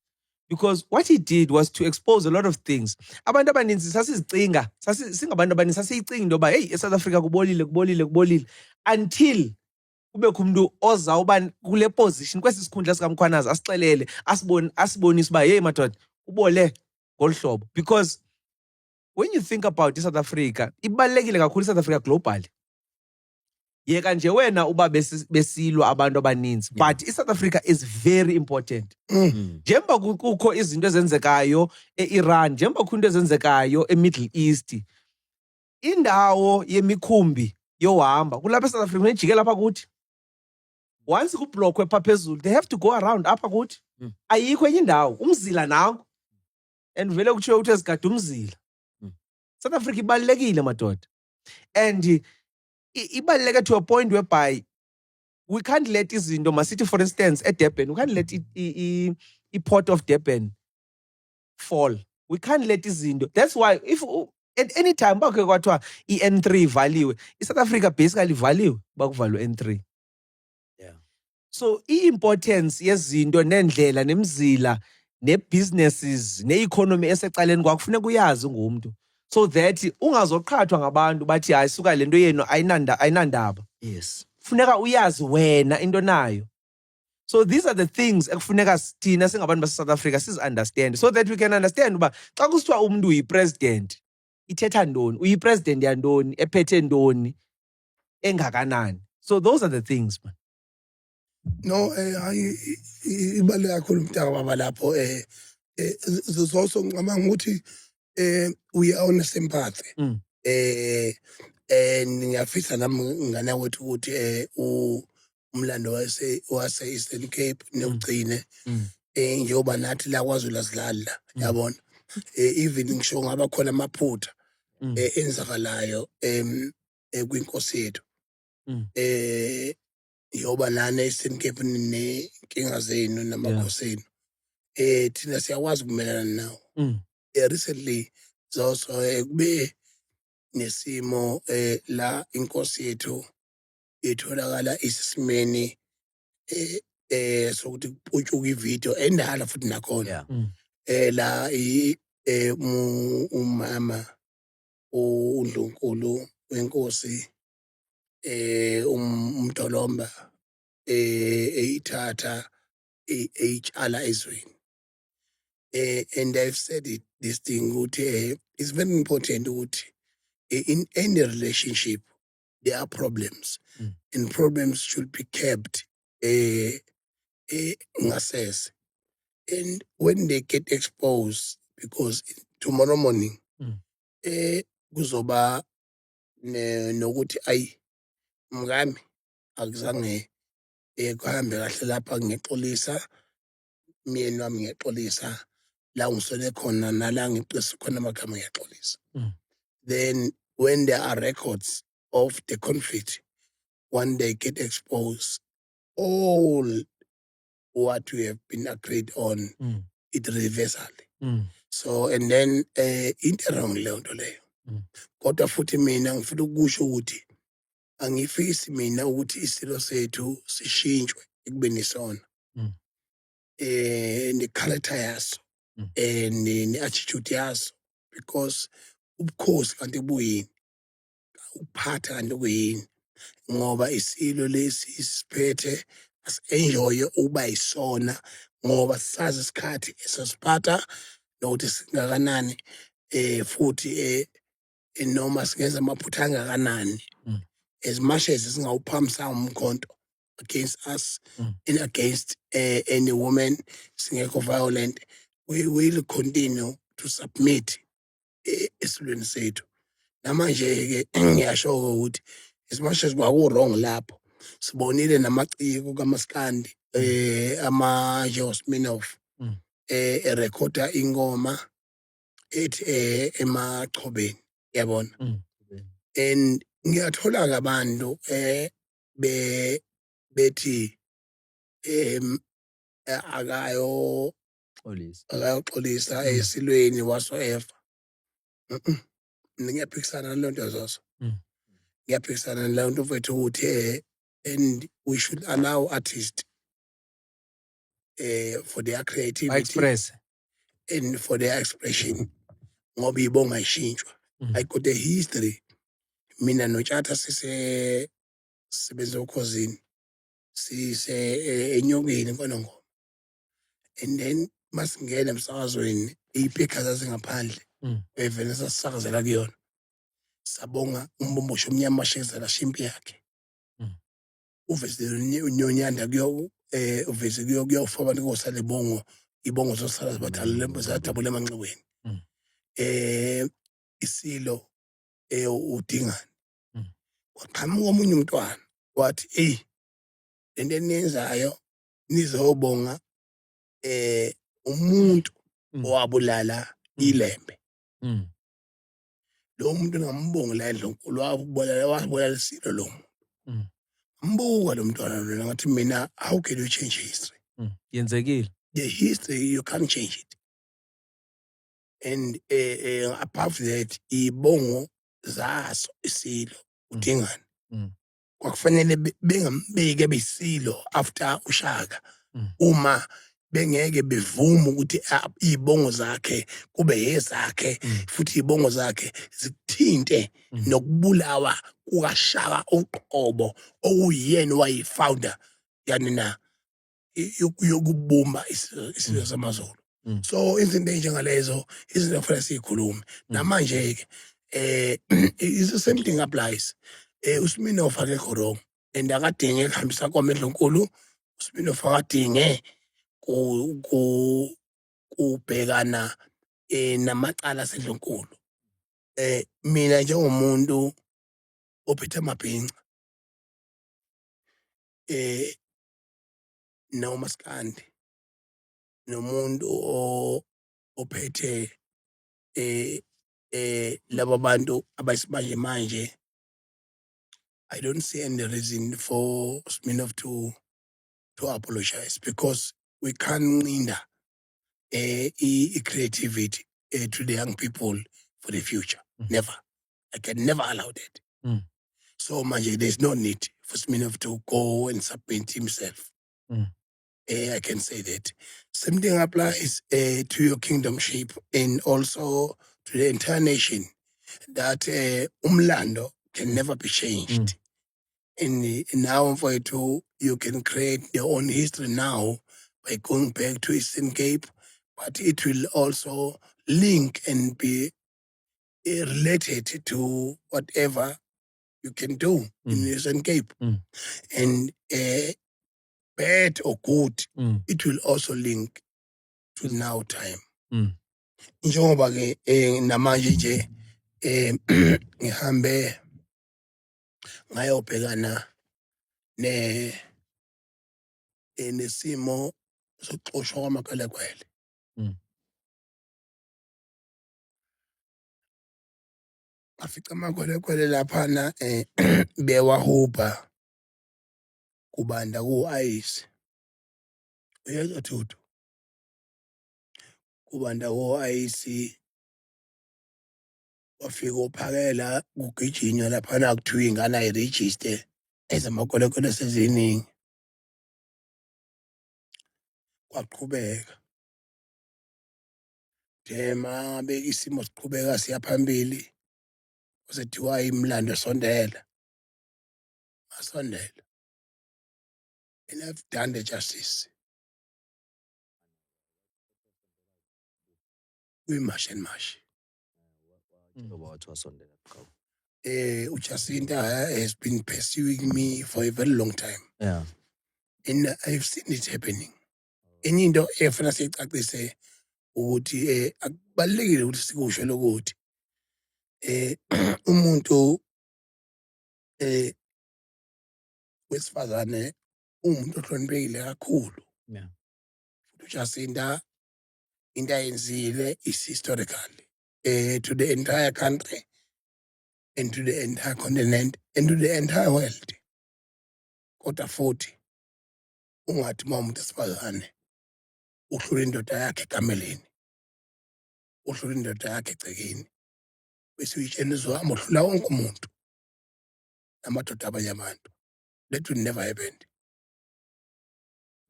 Because what he did was to expose a lot of things. Abantu abaninzi sasizicinga, singabantu abaninzi sasiyicinga into yoba hey, eSouth Africa kubolile until kubekho umuntu ozawuba kule position kwesi sikhundla sikaMkhwanazi asixelele, asibonise uba hey madoda ubole ngolu hlobo. Because when you think about South Africa, ibalulekile kakhulu South Africa globally. Yeka nje wena uba besilwa abantu abaninzi, but South Africa is very important. Njengoba kukho izinto ezenzekayo e-Iran, njengoba kukho into ezenzekayo e-Middle East, indawo yemikhumbi yohamba kulapha eSouth Africa nejikela apha kuthi. Once kublockwe pha phezulu, they have to go around apha kuthi. Ayikho enye indawo, umzila nawo. And vele kuthiwe ukuthi ezigada umzila. South Africa ibalulekile madoda. And ibaluleke to a point whereby we can't let izinto, masithi for instance eDurban, we can't let i-port of Durban fall. We can't let izinto. That's why if at any time bakhe kwathiwa i-N3 ivaliwe, iSouth Africa basically ivaliwe bakuvalwe N3. Yeah. So i-importance yezinto nendlela nemzila ne-businesses ne-economy esecaleni kwakufuneka uyazi ngumntu. So that ungazoqhathwa ngabantu bathi hayi suka lento yenu ayinandaba. Yes. Funeka uyazi wena into nayo. So these are the things ekufuneka thina singabantu base-South Africa sizi-understand, so that we can understand uba xa kusithiwa umuntu uyi-president ithetha ntoni, uyi-president yantoni, ephethe ntoni, engakanani. So those are the things, man. No, ibaluleke kakhulu umntaka baba lapho. Zizonke ngicabanga ukuthi we are on sympathy. Mm. Ngiyafisa nami ngana wethu ukuthi umlando wase Eastern Cape newugcine njengoba nathi la kwaZulu asidlala yabona even ngisho ngaba khona amaphutha enzakalayo kwinkosi yethu yoba lana eSeven Cape nenkinga zenu namakhosini thina siyakwazi ukumelana nawo recently also kube nesimo la inkosi yethu itholakala isisimeni sokuthi kuputshuka ivideo endala futhi nakhona la umama uNdlunkulu wenkosi umdolomba eyithatha eyitshala ezweni and I've said this thing ukuthi it's very important ukuthi in any relationship there are problems and problems should be kept ngasese and when they get exposed because tomorrow morning kuzoba nokuthi ayi mngami akuzange kuhambe kahle lapha ngexolisa myeni wami ngexolisa la ngisole khona nala ngixolisa khona amagama ngexolisa then when there are records of the conflict one day get exposed all what we have been agreed on it reversally so and then into wrong leyo nto leyo kodwa futhi mina ngifuna ukusho ukuthi angifisi mina ukuthi isilo sethu sishintshwe ekubeni isona ne-character yaso ne-attitude yaso because ubukhosi kanti buyini ukuphatha kanti kuyini ngoba isilo lesi siphethe as-enjoye ukuba yisona ngoba sazi isikhathi esasiphatha nokuthi singakanani futhi noma singenza amaphutha angakanani as much as singawuphambisa umkhonto against us and against any woman singekho violent we will continue to submit esilweni sethu namanje ke ngiyasho ukuthi as much as kwaku-wrong lapho sibonile namaciko kaMaskandi ama-Josminoff erekhoda ingoma ethi emachobeni yabona and ngiyathola ngabantu bethi akayoxolisa esilweni whatsoever ngiyaphikisana naloo nto zozo ngiyaphikisana naloo nto mfethu ukuthi and we should allow artists for their creativity express and for their expression ngoba ibonga ishintshwa I got a history mina noTshatha sisebenza ukhosini sise enyokeni konongoma and then masingena emsakazweni iphekha zazingaphandle evele sasakazela kuyona sabonga umbombosho omnyama washezela shimpi yakhe uveze unyonyanda kuyo uveze kuyofaba nkosale bongo ibongo zosala zibathalela bazadabula emanxiweni isilo udingani kwaqhamuka omunye umntwana wathi lento eniyenzayo nizobonga umuntu owabulala ilembe lo muntu ngambonga la eNdlunkulu wabulala isilo lo muntu mbuka lo mntwana lona ngathi mina how can you change history yenzekile the history you can't change it and above that ibongo zaso isilo udingani kwakufanele bengambeke besilo after uShaka uma bengeke bevuma ukuthi izibongo zakhe kube yezakhe futhi izibongo zakhe zikuthinte nokubulawa kukaShaka uqobo okuyena wayifounder yani na yokubumba isizwe samaZulu so izinto enjengalezo izinto kufanele sikhulume namanje ke is the same thing applies uSminoff akekho wrong and akadinge kuhambisa kwaMdlunkulu uSminoff akadinge kubhekana namacala asedlonkulu. Mina njengomuntu ophethe amabhinca nomaskandi nomuntu ophethe laba bantu abayisimanje manje, I don't see any reason for Smirnoff to apologize, because we can't ncinda creativity to the young people for the future. Never. I can never allow that. Mm. So manje, there's no need for Smirnoff to go and submit himself. I can say that. Same thing applies to your kingdomship and also to the entire nation, that umlando can never be changed. And now for you can create your own history now by going back to Eastern Cape, but it will also link and be related to whatever you can do in Eastern Cape. And bad or good, it will also link to now time. Njengoba ke namanje nje ngihambe ngayobhekana nesimo sokuxoshwa kwamakhalekwehle. Ngafica amakhwelekhwele laphana bewahupha kubanda ku-ayisi. Uyezwa Thuto? Kubanda ku-ayisi, wafika uphakela kugijinywa laphana kuthiwa ingane ayirejiste ezamakhwelekhwele seziningi. Kwaqhubeka. Ngabe isimo siqhubeka siya phambili, kusethiwa imlando sondela. Ngasondela. And I've done the justice. We mash and mash. Ujacinta has been pursuing me for a very long time. Yeah. And I've seen it happening. Enye into efuna siyicacise ukuthi akubalekile ukuthi sikusho lokuthi umuntu wesifazane umuntu ohloniphekile kakhulu. Yeah. Ujacinta into ayenzile is historical to the entire country and to the entire continent and to the entire world. Kodwa futhi ungathi umuntu wesifazane uhlula indoda yakhe ekameleni, uhlula indoda yakhe egcekeni, bese uyitshela uzwami uhlula wonke umuntu namadoda abanye abantu. That will never happen.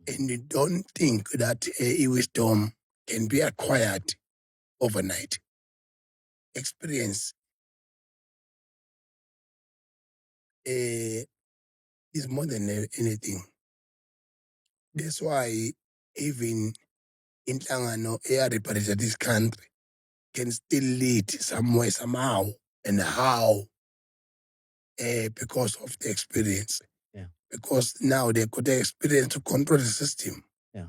And you don't think that wisdom can be acquired overnight. Experience is more than anything. That's why even inhlangano represent this country can still lead somewhere, somehow, and how, because of the experience. Yeah. Because now they got the experience to control the system. Yeah.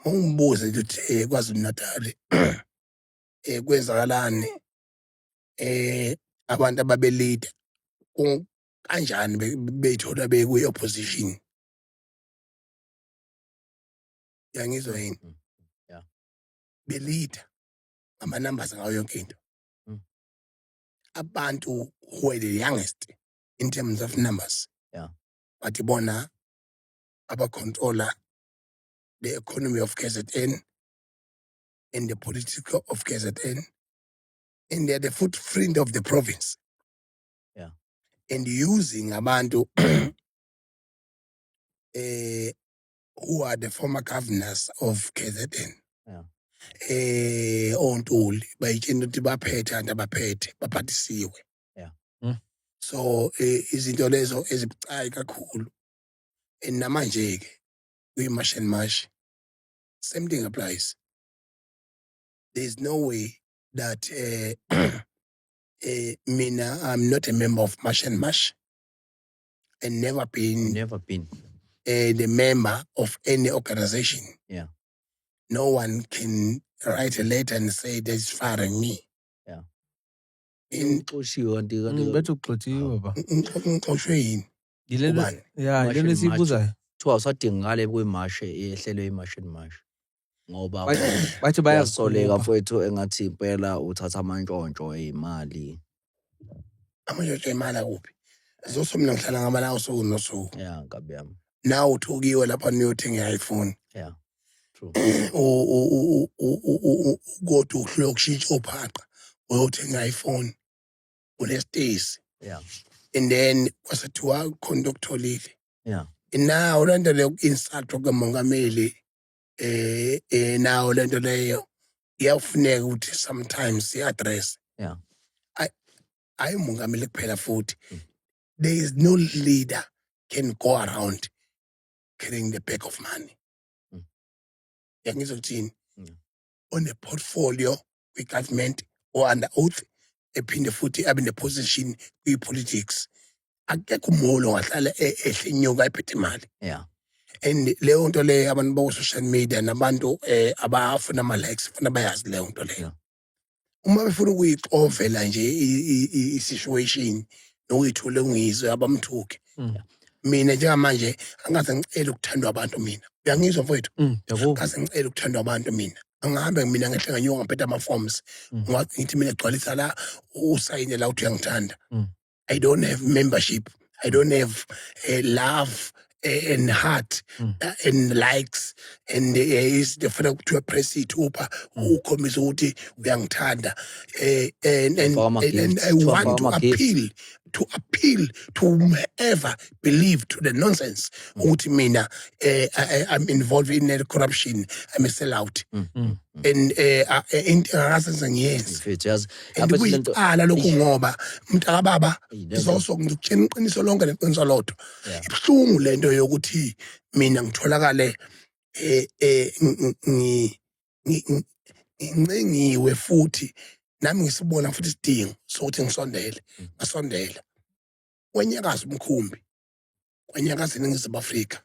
Mawumbuze nje KwaZulu-Natal kwenzakalani abantu ababelida kanjani bethola bekwi opposition. Yangizwa yini? Yeah. Belida ama numbers ngayo yonke into. Abantu who are the youngest in terms of numbers. Yeah. But bona controller the economy of KZN and the political of KZN, and they are the footprint of the province. Yeah. And using abantu who are the former governors of KZN. Yeah. Ontuli bayitshela ukuthi baphethe abantu abaphethe baphathisiwe. Yeah. So izinto lezo ezibucayi kakhulu. And namanje ke we mash and mash, same thing applies. There's no way that mina, I'm not a member of Mash and Mash and never been Never been. the member of any organization. Yeah. no one can write a letter and say that's firing me. Yeah. In Uxoshiwe kanti bethi uxotshiwe ba. ngixoshwe yini? Yilento Ubani? yeah, March yilento and March. esiyibuzayo. Kuthiwa usadingakala kwimashe ehlelwe imarch and march. Ngoba Bathi bayasoleka bayaziqopha. mfowethu engathi impela uthatha amantshontsho ey'mali. Amantshontsho imali akuphi? Zoso mina ngihlala ngamala usuku nosuku. Yeah, nkabi yami. Now uthukiwe lapha niyothenga i-iPhone. Yeah. True. Kodwa uhlule ukushintsha uphaqa uyothenga i-iPhone unesitesi. Yeah. And then kwasethiwa khona okutholile. Yeah. Now lento leyo insult kamongameli now lento leyo iyafuneka ukuthi sometimes i-address. Yeah. Hayi umongameli kuphela futhi. There is no leader can go around carrying the bag of money. Yangizokuthini? On a portfolio kwi-government or under oath ephinde futhi abe ne-position kwi-politics. Akekho umholo ongahlala ehle inyuka ephethe imali. Yeah. And leyo nto leyo abantu baku-social media nabantu abafuna ama-likes funa bayazi leyo nto leyo. Uma befuna ukuyixovela nje i-situation nokuyithula ungizwe abamthuke. Mina njengamanje angaze ngicela ukuthandwa abantu mina. Uyangizwa mfowethu? Angaze ngicela ukuthandwa abantu mina. Angihambe mina ngehle nganyuka ngiphethe ama-forms. Ngithi mina gcwalisa la usayine la uthi uyangithanda. I don't have membership. I don't have love and heart and likes and is defuna kuthiwa press ithupha ukhombisa ukuthi uyangithanda and I want to appeal to whoever believe to the nonsense ukuthi mina I'm involved in corruption, I'm a sellout and into akasenze ngiyenze and kuyiqala lokhu ngoba mntakababa izoso ngikutshela iqiniso lonke neqiniso lodwa ibhlungu lento yokuthi mina ngitholakale ngincengiwe futhi nami ngisibona futhi isidingo sokuthi ngisondele ngasondela kwanyakaza umkhumbi kwanyakaza iNingizimu Afrika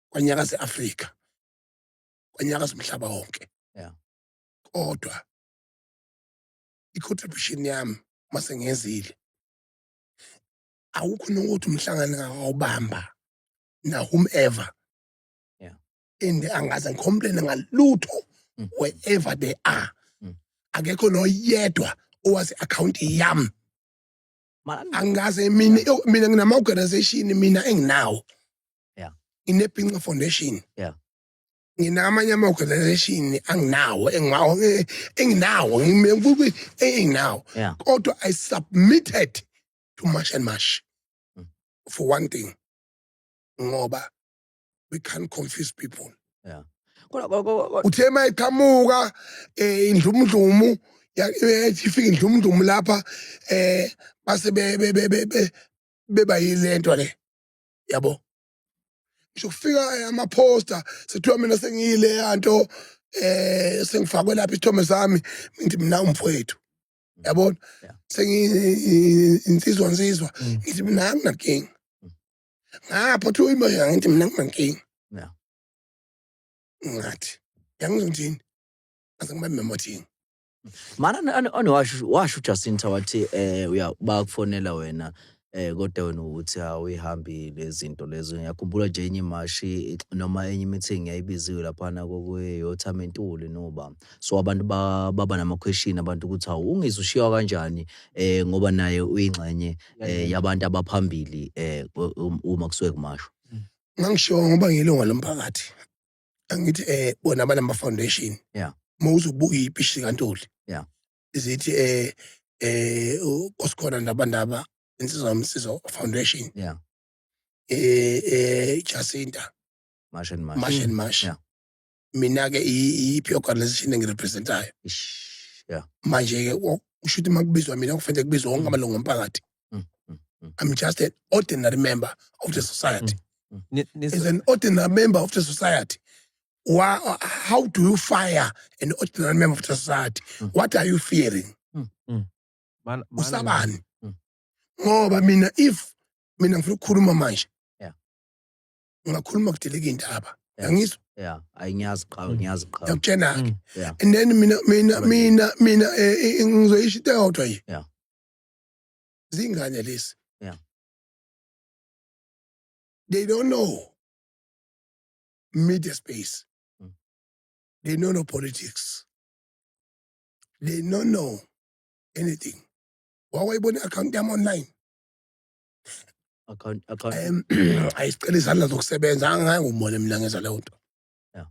kwanyakaza eAfrika kwanyakaza umhlaba wonke kodwa i-contribution yami mase ngenzile awukho nokuthi umhlangano ngawubamba na whomever and angaze ngicomplain ngalutho wherever they are akekho noyedwa owazi account yami angaze mina nginama organization mina enginawo ine-Pinqa Foundation nginamanye ama organization anginawo enginawo kodwa I submitted to March and March for one thing ngoba we can't confuse people. Uthema iqhamuka indlumdlumu ifika indlumdlumu lapha base beba yilento le yabo ngizofika ama-poster sethiwa mina sengiyile yanto sengifakwe lapha isithombe sami ngithi mina umfowethu yabona sengiyinsizwa ngithi mina anginankinga ngapha thiwa imali ngithi mina anginankinga ngathi yangizongithini ase ngiba memothini mana washo Jacinta wathi bakufonela wena kodwa wena uthi awuyihambile izinto lezo ngiyakhumbula nje enye imashi noma enye meeting yayibiziwe laphana kokuyothamentuli noba so abantu baba nama question abantu ukuthi awu ungizushiya kanjani ngoba naye uyingxenye yabantu abaphambili uma kusuke kumasho ngangishiwo ngoba ngilunga lomphakathi angithi bona abanama foundation mawuzubuka ipishi kaNtuli izithi kosikhona nabandaba insizwa umsizo foundation Jacinta March and March mina ke iphi organization engirepresentayo manje ke usho ukuthi makubizwa mina kufanele kubizwe wonke amalungu omphakathi I'm just an ordinary member of the society as an ordinary member of the society. How do you fire an ordinary member of the society? What are you fearing? Usabani? Ngoba mina mina ngifuna ukukhuluma manje. Ngingakhuluma kudeleka indaba. Yangizwa? Yeah, ayinyazi qhawe, ngiyazi qhawe. Yakutshena-ke. Yeah. And then mina ngizoyisho into eyodwa nje. Yeah. Zingane lezi. Yeah. They don't know media space. They don't know politics. They don't know anything. Wawayibona i-account yami online. Account. Ayisicela izandla zokusebenza angeke ngumone mina ngenza leyo nto. Yeah.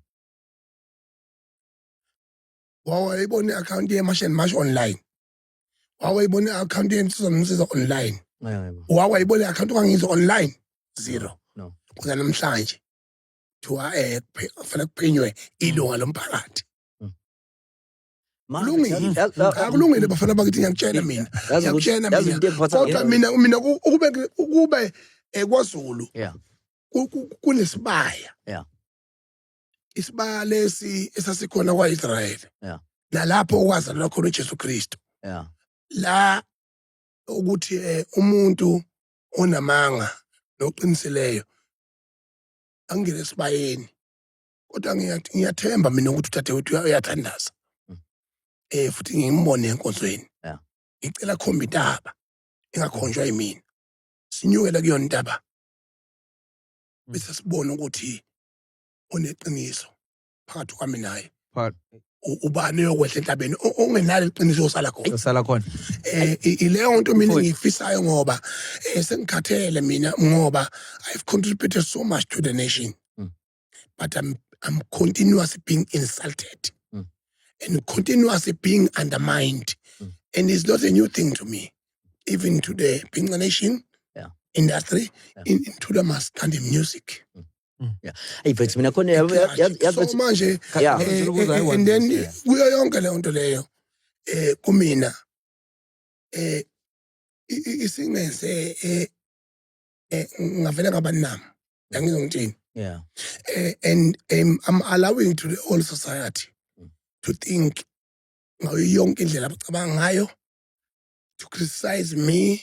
Wawayibona i-account ye-Mash and Mash online. Wawayibona i-account ye-Msiza online. Yeah. Wawayibona i-account okangizwa online. Zero. No. Kuza namhlanje. Thiwa kufanele kuphenywe ilunga lomphakathi. Kulungile. Akulungile bafana bakithi ngiyakutshela mina. Ngiyakutshela mina. Kodwa mina ukube kwaZulu. Yeah. Kunesibaya. Yeah. Isibaya lesi esasikhona kwa-Israel. Yeah. Nalapho okwazalwa khona uJesu Kristu. Yeah. La ukuthi umuntu onamanga noqinisileyo angene esibayeni. Kodwa ngiyathemba mina ukuthi uDadewethu uyathandaza. Futhi ngimbone enkonzweni. Yeah. Ngicela khomba intaba engakhonjwa yimina. Sinyukele kuyona intaba. Bese sibone ukuthi uneqiniso phakathi kwami naye. Ubani yokwehla entabeni ongenalo iqiniso osala khona. Usala khona. Ileyo nto mina ngiyifisayo ngoba sengikhathele mina ngoba I've contributed so much to the nation. But I'm continuously being insulted. And continuously being undermined. And it's not a new thing to me. Even to the Pink Nation industry, into the maskandi music. Yeah. Hey, but mina khona so manje and then kuyo yonke le nto leyo kumina isingenze ngavela ngabanami yangizongitshini. Yeah. And I'm allowing to the whole society to think ngayo yonke indlela abacabanga ngayo, to criticize me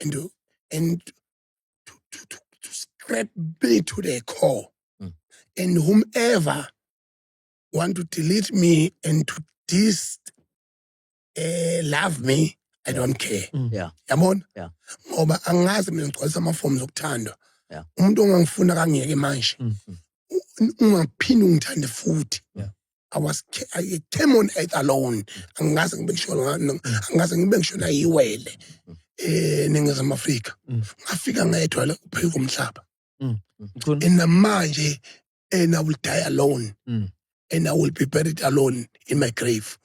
and to scrap me to their core. And whomever want to delete me and to love me, I don't care. Yeah. Yabona? Yeah. Ngoba angazi mina ngigcwalisa amaforms okuthandwa. Yeah. Umuntu ongangifuna kangiyeke manje. Ungaphinde ungithande futhi. Yeah. I came on earth alone. Angazi ngibe ngishona yiwele. Ningizimu Afrika. Ngafika ngedwa la phezu komhlaba. And manje and I will die alone. And I will be buried alone in my grave.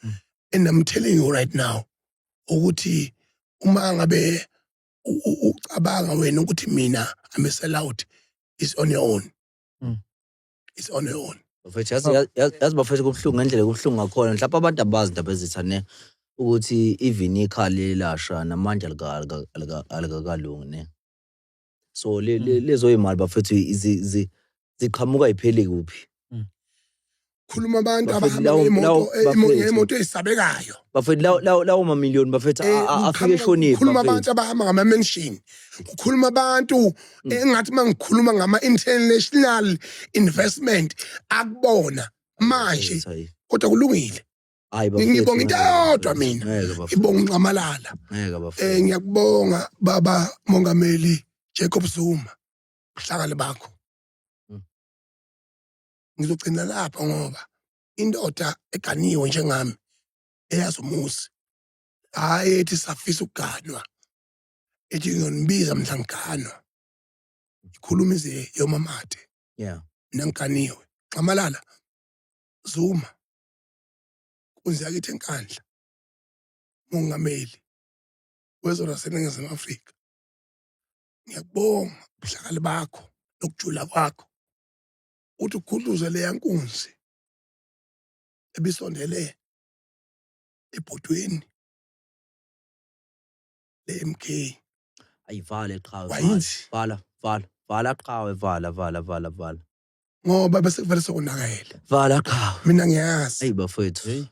And I'm telling you right now, ukuthi uma ngabe ucabanga wena ukuthi mina I'm a sellout, it's on your own. It's on your own. Mfethu yazi bafethu kubhlungu ngendlela kubhlungu ngakhona mhlawumbe abantu abazi indaba ezithane ukuthi even ikhali lasha namanje alikakalungu ne. So lezo imali bafethu ziqhamuka ipheli kuphi. Khuluma abantu abahamba ngemoto ezisabekayo. Bafethu lawo mamiliyoni bafethu afike eshoniphi. Khuluma abantu abahamba ngama-mansion. Ukhuluma abantu engathi mangikhuluma ngama-international investment akubona manje kodwa kulungile. Hayi bafethu. Ngibonga into eyodwa mina. Ngibonga uNcamalala. Ngeke bafethu. Ngiyakubonga baba Mongameli Jacob Zuma. Kuhlakale bakho. Ngizogcina lapha ngoba indoda eganiwe njengami eyazi umuzi hayi ethi safisa ukuganwa ethi ngiyonibiza mhla ngiganwa ikhuluma ize yomamathe. Yeah. Mina ngiganiwe. Ncamalala Zuma kunze yakithi enkandla Mongameli wezona seNingizimu Afrika. Ngiyakubonga ubuhlakali bakho nokujula kwakho. Uthi ukhuluze le yankunzi ebisondele ebhodweni le-MK Ayivale qhawe. Wayinzi. Vala qhawe vala. ngoba bese kuvele sokunakela Vala qhawe. mina ngiyazi Hey bafethu.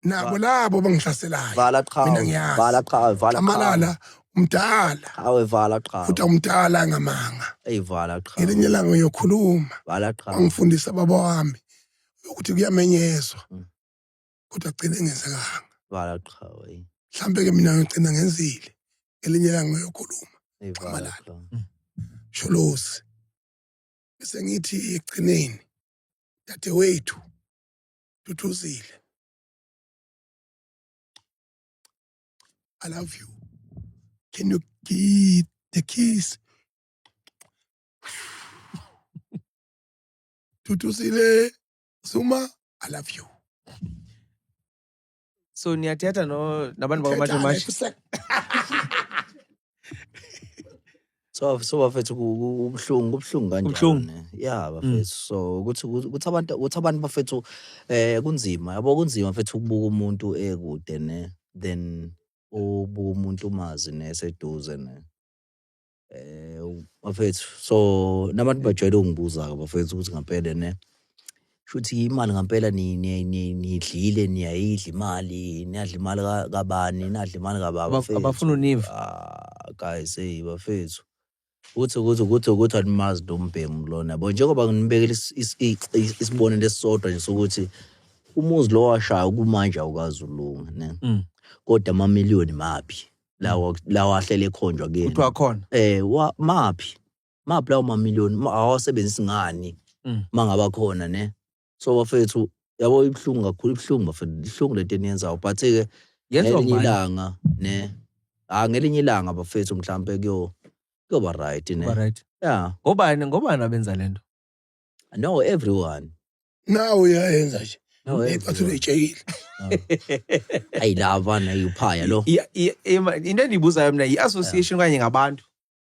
nabo labo bangihlaselayo vala qhawe, mina ngiyazi vala qhawe, vala Amalala umdala qhawe, vala qhawe, futhi umdala ngamanga vala qhawe, ngelinye ilanga uyokhuluma vala qhawe, angifundisa baba wami ukuthi kuyamenyezwa kodwa agcine engenzekanga vala qhawe, mhlambe ke mina ngigcina ngenzile ngelinye ilanga uyokhuluma vala Amalala. qhawe. Sholosi bese ngithi egcineni dadewethu Tuthuzile I love you. Can you give the kiss? Tuthuzile Zuma, I love you. So niyathetha nabantu bakwaMatshomashini. So bafethu kubuhlungu kanjalo Kubuhlungu. ne. Yeah bafethu. So ukuthi abantu bafethu kunzima. Yabo kunzima bafethu ukubuka umuntu ekude ne. Then ubuka umuntu umazi ne seduze ne. Bafethu. So nabantu bajwayele ungibuza ke bafethu ukuthi ngempela ne. Shuthi imali ngempela nidlile niyayidla imali, niyadla imali kabani, nadla imali kababa bafethu. Abafuna univa. Guys hey bafethu. Ukuthi animazi dombhemu lona yabo njengoba nginibekele isibonelo esisodwa nje sokuthi umuzi lo washaya kumanje awukazulunga ne kodwa amamiliyoni maphi lawa ahlele ekhonjwa kuyena Kuthiwa khona. maphi lawo mamiliyoni awasebenzisi ngani mangaba khona ne so bafethu yabo ibhlungu kakhulu ibhlungu bafethu ibhlungu lento eniyenzayo but ke ngelinye ilanga ne ngelinye ilanga bafethu mhlambe kuyoba right ne Right. yeah Ngobani abenza lento? no everyone Now uyayenza nje. no Bathule ijekile. ayilava na uphaya lo Into endibuzayo mina i-association kanye ngabantu.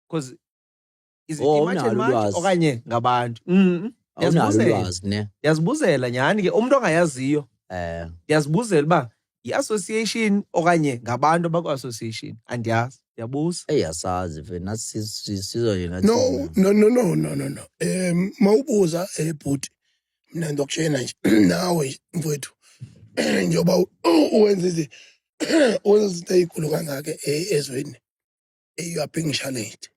Because is it unalo imagine ulwazi. okanye ngabantu? awunalo ulwazi ne Yazibuzela nyani ke umuntu ongayaziyo. Yazibuzela uba i-association okanye ngabantu abakwa-association andiyazi. Yabuza. eyasazi vena sizwe yena No. Mawubuza bhuti mina ngizokutshela nje nawe mfowethu njoba uwenza izinto ezikhulu kangaka ezweni you are being challenged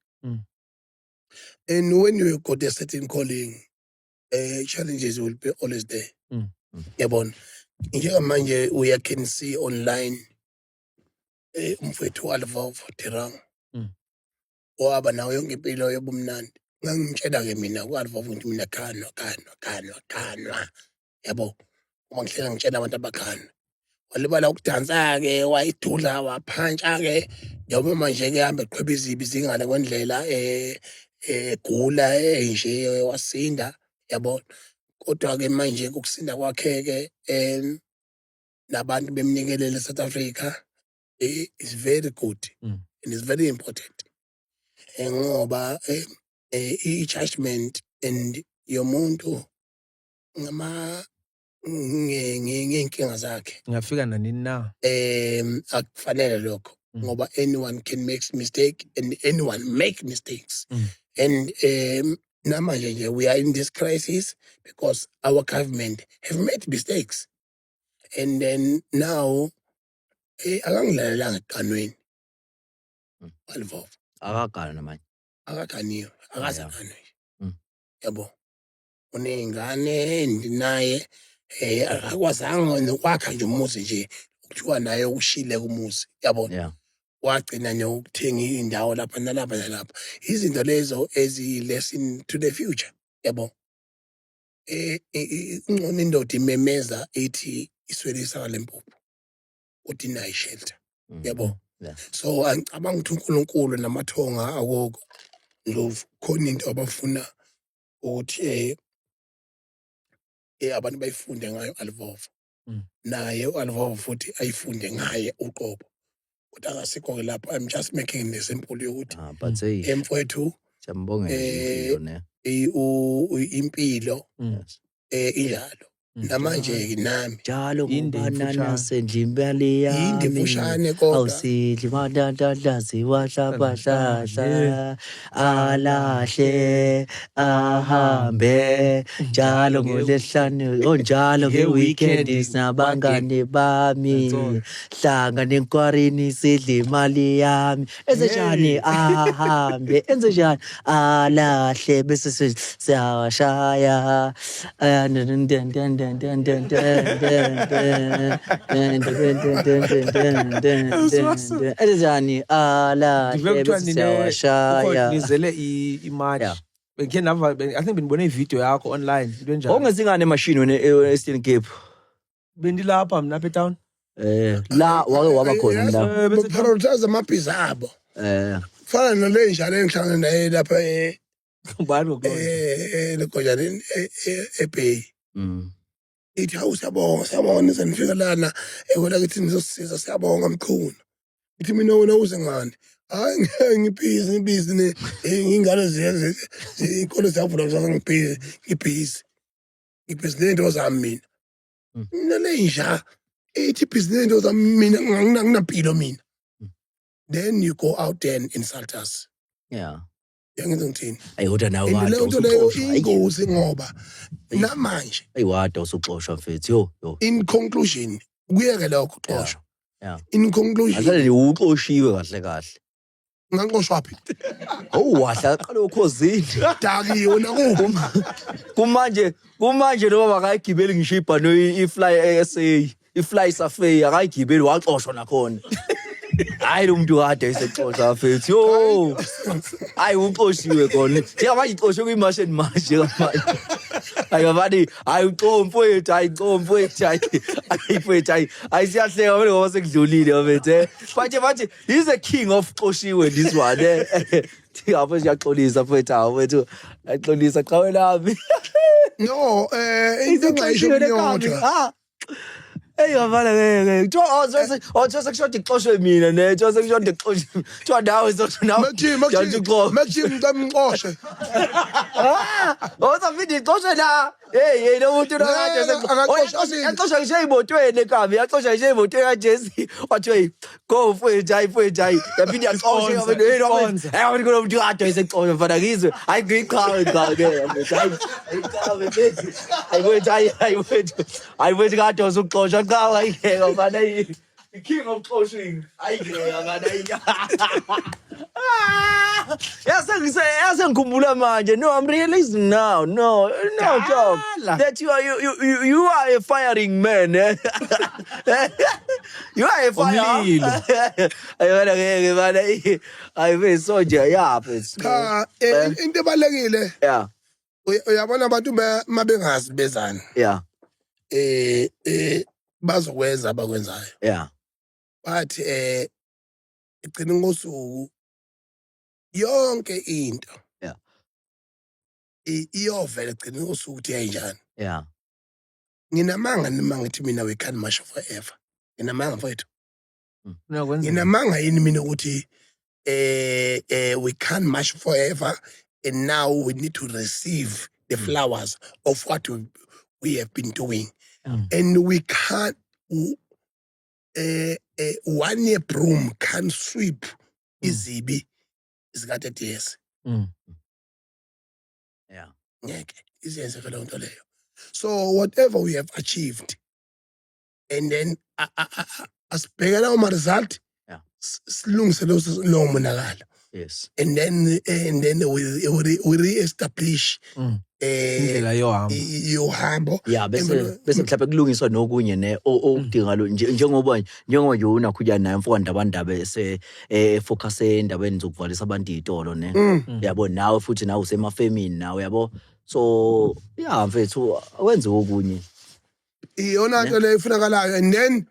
and when you got a certain calling challenges will be always there yabona njengamanje we can see online umfowethu Alvavo Terang waba nawe yonke impilo yobumnandi ngangimtshela ke mina ku-Alvavo ukuthi mina khanwa yabo uma ngihleka ngitshela abantu abakhanwa walibala ukudansa-ke wayidula waphantsha-ke njengoba manje-ke hambe eqhweba izibi zingale kwendlela gula nje wasinda yabona kodwa-ke manje ukusinda kwakhe-ke nabantu bemnikelele eSouth Africa is very good and it's very important ngoba i-judgment and yomuntu ngey'nkinga zakhe Ngafika nanini na? akufanele lokho ngoba anyone can make mistake and anyone make mistakes and namanje nje we are in this crisis because our government have made mistakes and then now akangilalelanga eqanweni Alvavo akagana namanje akaganiwe akazaganwe yabo uney'ngane naye akwazanga nokwakha nje umuzi nje kuthiwa naye ushile kumuzi yabona yeah wagcina nokuthenga indawo lapha nalapha izinto lezo ezi-lesson to the future yabo ingcono indoda imemeza ithi iswelisa ngale mpuphu uthi nayo shelter yabo so angicabanga ukuthi uNkulunkulu namathonga akoko ndlovu khona into abafuna ukuthi abantu bayifunde ngayo Alvavo naye uAlvavo futhi ayifunde ngaye uqobo kodwa akasikho lapho I'm just making an example yokuthi but hey mfowethu siyambongela impilo ne impilo yes injalo namanje nami njalo Inde ngobana imfushane. nasendlimbali Yinde yami mfushane kodwa. awusidli madadadlazi wahlabahlahla alahle ahambe njalo ngolesihlanu onjalo nge-weekend sinabangani bami hlanga nenkwarini sidla imali yami enzenjani ahambe enzenjani alahle bese siyawashaya enzenjani alahle bese siyawashaya ngizele imatch. Yeah. Bengike nava I think benibone ivideo yakho online into enjalo. ongezingane emashini wena e-Eastern Cape Bendilapha mina apha town. la wake waba khona la prioritize amabhizi abo fana nale njalo engihlangana naye lapha Ubani ngokulo. legojana eBay ithi hawu siyabonga nizenifika lana wena kithi nizosisiza siyabonga mkhulu ithi mina wena uze ngani hayi ngibhizi ngingane izikole ziyavula ngibhizi nento zami mina lenja ithi business zami mina nginampilo mina then you go out there and insult us yeah yangenza ngithini ayihoda nawe and wada leyo nto leyo usuxoshwa ingozi ngoba namanje ayiwada usuxoshwa mfethu yo in conclusion kuyeke lokho xoshwa yeah in conclusion asale uxoshiwe kahle kahle nganqoshwa phi wahla qala ukhozini dakiwe nakuphi kumanje noma bakayigibeli ngisho ibhano ifly SA ifly safari akayigibeli waxoshwa nakhona hayi lo muntu kade ayisexoxa mfethu yo hayi uxoshiwe khona njengamanje ixoshwe kwi-martian manje manje ayabani hayi uxomfowethu hayi uxomfowethu hayi ayisiyahleka vele ngoba sekudlulile mfethu he's a king of xoshiwe this one apho siyaxolisa mfethu axolisa cha wena no into engayisho kunyodwa hey yavana ngeke kuthiwa sekushoda ixoshwe mina ne kuthiwa sekushoda ixoshwe kuthiwa nawe Methi ngicamxoshe uzavinde ixoshwe la hey lo muntu akaxoshwa ngisho ey'motweni ekabi yaxoshwa ngisho ey'motweni kajesi wathi hey go mfethu hayi yaphinde yaxoshwa hayi kulo muntu kade ayisexoshwa mfana ngizwe hayi ngiyiqhawe hayi mfethu kade usuxoshwa cha ayingeka mfana the king of xoshing ayingeka mfana yasengikhumbula manje no I'm realizing now no joke that you are a firing man you are a fire ayona ngeke bana ayibe soja yapha cha into ebalekile yeah uyabona abantu mabengazi bezana yeah bazokwenza abakwenzayo yeah bathi igcina ngosuku yonke into yeah iyovela igcina ngosuku ukuthi yayinjani yeah nginamanga nima ngithi mina we can march forever nginamanga mfowethu Uyakwenza. nginamanga yini mina ukuthi we can march forever and now we need to receive the flowers of what we have been doing and we can't one year broom can sweep izibi zikade yes yeah ngeke izenzeke leyo nto leyo so whatever we have achieved and then asibhekela ama result yeah silungise lo monakalo yes and then we re-establish Indlela yohambo yeah bese mhlawumbe kulungiswa nokunye ne okudinga lo njengoba nje unakhulya naye mfowethu abandaba focus endabeni zokuvalisa abantu izitolo ne yabo nawe futhi nawe usemafemini nawe yabo so yeah mfethu wenze okunye iyona nto le ifunakalayo and then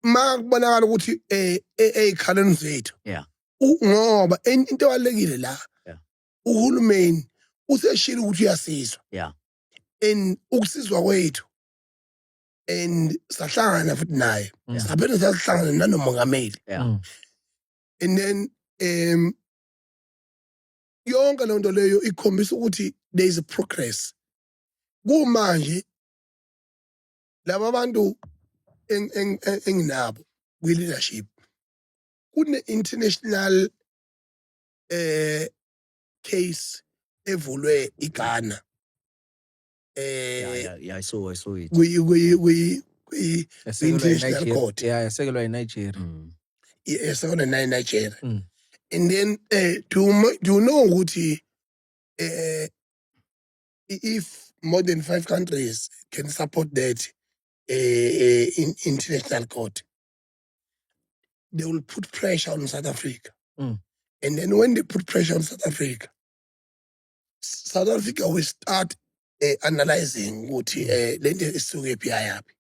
makubonakala ukuthi ekhaleni zethu yeah ngoba into ebalekile la yeah uhulumeni useshila ukuthi uyasizwa yeah and ukusizwa kwethu and sahlangana futhi naye saphela sahlangana nanomongameli yeah and then yonke le nto leyo ikhombisa ukuthi there is a progress kumanje laba bantu enginabo kwi leadership kune international case evulwe iGhana Yeah, I saw it. kwi Yasekelwa international eNigeria. court. Yeah, yasekelwa eNigeria. Yes, on Nigeria. Mm. And then do you know ukuthi if more than 5 countries can support that in international court, they will put pressure on South Africa. Mm. And then when they put pressure on South Africa will start analyzing ukuthi lento isuke phi yapi.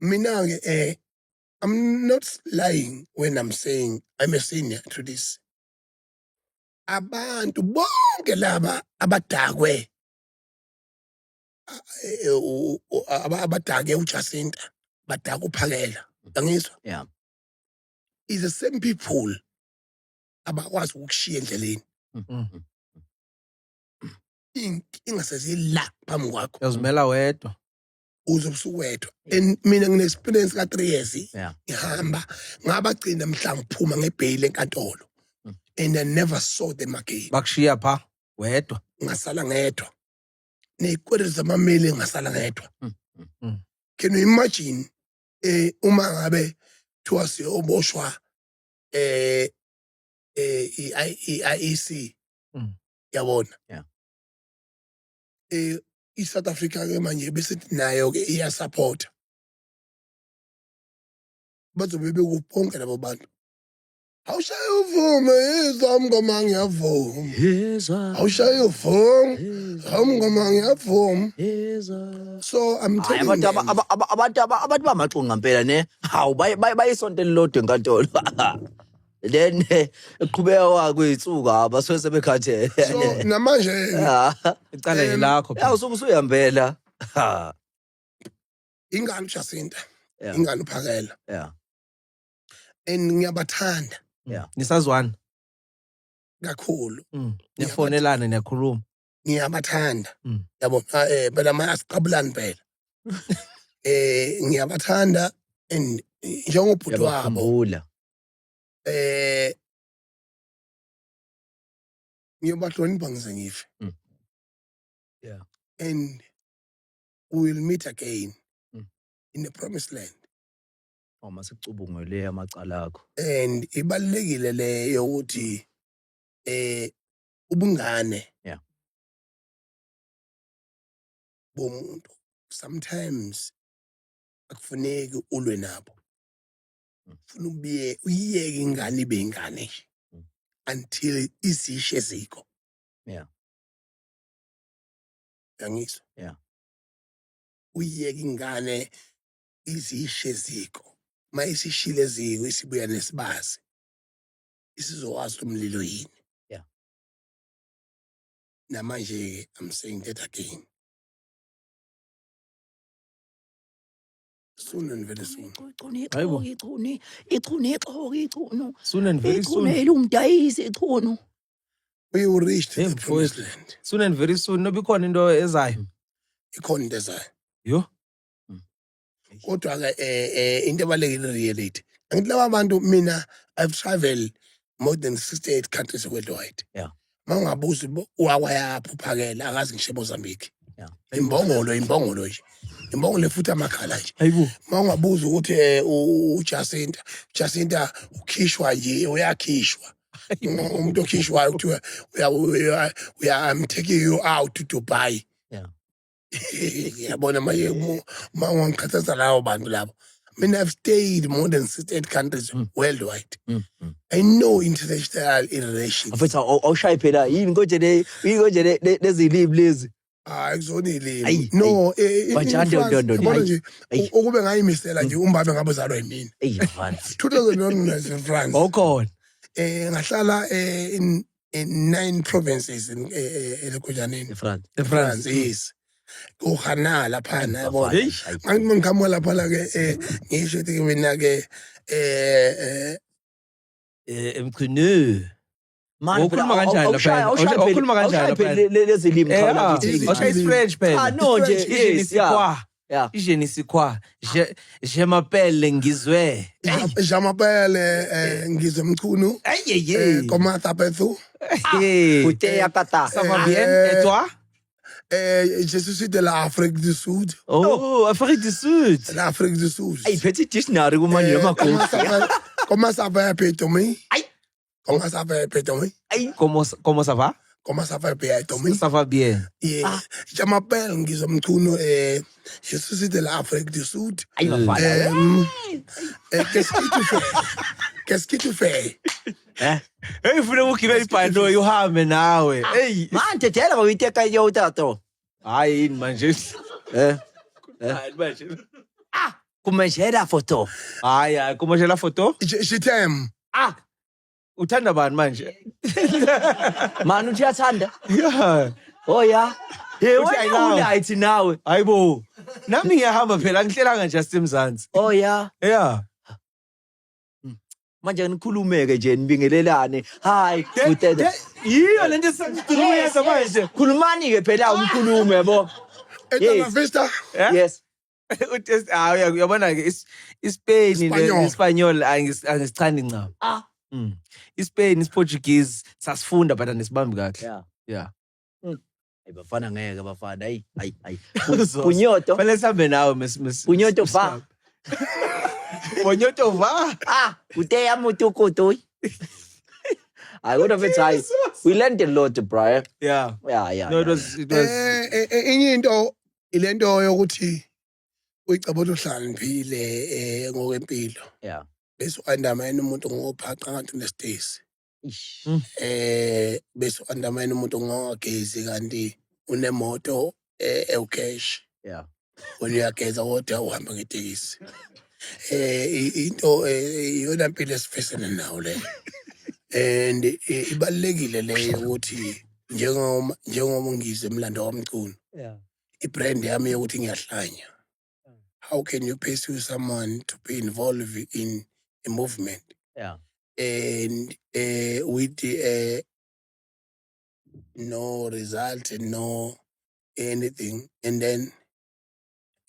Mina ke I'm not lying when I'm saying I'm a senior to this. Abantu bonke laba abadakwe abadake uJacinta badaka uPhakela angizwa. Yeah. Is the same people abakwazi ukushiya endleleni. Inkinga sezila phambi kwakho. Yazimela wedwa. Uzobusukwedwa. And mina ngine experience ka 3 years. Yeah. Ngihamba ngabagcina mhla ngiphuma ngebail enkantolo. And I never saw them again. Bakushiya pha wedwa. Ngasala ngedwa. Nezikwele zamameli ngasala ngedwa. Can you imagine uma ngabe thiwa siyoboshwa IEC yabona. Yeah. iSouth Africa ke manje bese nayo ke iya support. Bazobe bekubonke labo bantu. Awushaya uvume izami ngoma ngiyavuma. Awushaya uvume izami ngoma ngiyavuma. So I'm telling you. Abantu bamaxungu ngempela ne. Hawu bayisonto lilodwa enkantolo. Then eqhubeka kwethuka abasuke sebekhathele. So namanje Icala lakho. Ya usuyihambela. ingane uJacinta, Yeah. ingane uPhakela. Yeah. And ngiyabathanda Yeah. Nisazwana. kakhulu. Niyafonelana niyakhuluma. Ngiyabathanda. Yabona phela manje asiqabulani phela. Ngiyabathanda and njengobhuti wabo Yabakhumbula. ngiyobahlonipha ngize ngife. Yeah. And we will meet again in the promised land. Uma sicubungule amacala akho. And ibalekile leyo ukuthi ubungane Yeah. bomuntu sometimes akufuneki ulwe nabo. Ufuna uyiyeke ingane ibe ingane nje until izishe ziko. Yeah. Yangizwa? Yeah. Uyiyeke ingane izishe ziko. Mayisishile ziko isibuya nesibazi. Isizowazi umlilo yini. Yeah. Namanje I'm saying that again. Soon and very soon. Ichunu. Soon and very soon. Umdayisi ichunu. We will reach to Hey, the promised mfowethu. land. Soon and very soon. No bikhona into ezayo. Ikhona into ezayo. Yo. Kodwa ke into ebalekile reality. Angithi laba bantu mina I've traveled more than 68 countries worldwide. Yeah. Mangabuza wakwayapha uPhakela akazi ngisho eMozambique. Yeah. Imbongolo nje. Imbongolo futhi amakhala nje. Hayibo. Mangabuza ukuthi uJacinta ukhishwa nje uyakhishwa. Umuntu okhishwa ukuthi I'm taking you out to Dubai. Yeah. Yabona manje mangikhathaza lawo bantu labo. I mean, I've stayed more than 68 countries worldwide. I know international relations. Afethu awushayi phela yini konje lezilimi lezi. Kuzona ilimi. Ayi, No, Bajande ndondo. yabona nje ukube ngayimisela nje umbabe ngabe uzalwa yimina. France. 2001 in France. Okhona. Ngahlala in 9 provinces in eLekhojaneni. France. France, yes. Uhana lapha na yabona. Hey. Ngikhamwa lapha la ke ngisho ukuthi mina ke Emchunu. Manje Ukhuluma kanjani lapha? Ukhuluma kanjani lapha? lezilimi Awushayi French phela. No nje yes yeah. Yeah. Je ne sais quoi. Je m'appelle Ngizwe. Jamapele ngizwe mchunu. Aïe. Comment t'appelles-tu? Uteya kata. Ça va bien? Et toi? Je suis de l'Afrique du Sud. Oh, Afrique du Sud. L'Afrique du Sud. Ay, petit dictionary kumanje noma Comment ça va, Pétomé? Aïe. Comment ça va, Pétomé? Ay, Comment ça va? Comment ça va, Pétomé? Ça va bien. Je m'appelle Ngizwe Mchunu. Je suis de l'Afrique du Sud. ay bafana. Qu'est-ce que tu fais? Hey, ufuna ukugibela ibhanoyi uhambe nawe. Hey. Manje tela uyiteka yo tato. Hayi yini manje. Hayi manje. Kumejera photo. Hayi, kumashela photo? Je t'aime. Uthanda bani manje? Manu uyathanda? Yeah. Oh yeah. Hey, Uthi I wena love. ulight nawe. Hayibo. Nami ngiyahamba phela angihlelanga just eMzansi. Oh yeah. Yeah. Manje nikhulumeke nje nibingelelane. Hi, utete. Yiyo lento esikuyenza manje. Khulumani ke phela umkhulume yabo. La vista. Yes. Uyabona ke iSpain Espanyol. neSpanyol angisithandi ncam. iSpain iSportuguese sasifunda but anisibambi kahle. Yeah. Ay bafana ngeke bafana. Ay. Punyoto. Fanele sihambe nawe Miss. Punyoto va. Punyoto va. Uteya mutukutu. I would have tried. We learned a lot, Brian. Yeah. Yeah. No, it was Enye into ilento yokuthi uyicabula uhlaniphile ngokwempilo. Yeah. Bese undermine umuntu ngophaqa ngathi unespace. Ish. Bese undermine umuntu ngogezi kanti unemoto cash. Yeah. Wena uyageza kodwa uhamba ngetekisi. Into iyona impilo esifesene nawo le. And ibalekile leyo ukuthi njengoba ngizwe emlando wamculo. Yeah. Ibrand yami yokuthi ngiyahlanya. How can you pursue someone to be involved in a movement Yeah. and with no result and no anything, and then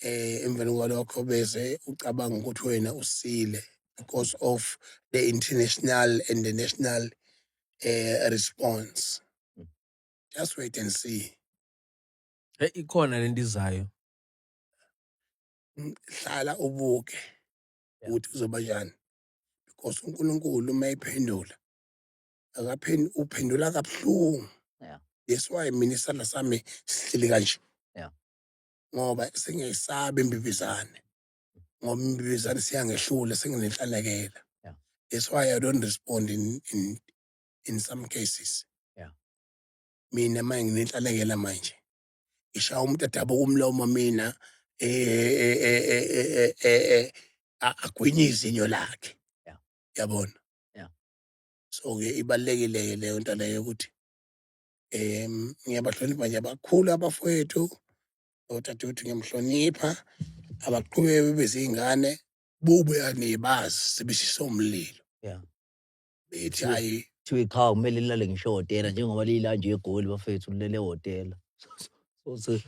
emveni kwalokho bese ucabanga ukuthi wena usile because of the international and the national response. Just wait and see. ikhona lento izayo. Hlala ubuke ukuthi uzoba njani, because uNkulunkulu uma ephendula uphendula kabuhlungu. Yeah. That's why mina isandla sami sihleli kanje. Yeah. Ngoba sengiyisabe imbibizane. Ngoba imbibizane siyangehlula senginenhlanekela. Yeah. That's why I don't respond in some cases. Yeah. Mina manje nginenhlanekela manje. Ishaya umuntu adabuka umlomo mina agwinye izinyo lakhe. Yeah. Yabona? Yeah. So ke ibalekile leyo nto leyo ukuthi ngiyabahlonipha nje abakhulu abafowethu, otatuthi ngiyamhlonipha, abaqhubeke bebezingane bube anebazi sebeshisa umlilo. Yeah. Bethi hayi Thiwe iqhawe kumele lilale ngisho hotela njengoba lila nje egoli bafethu lilele hotela. So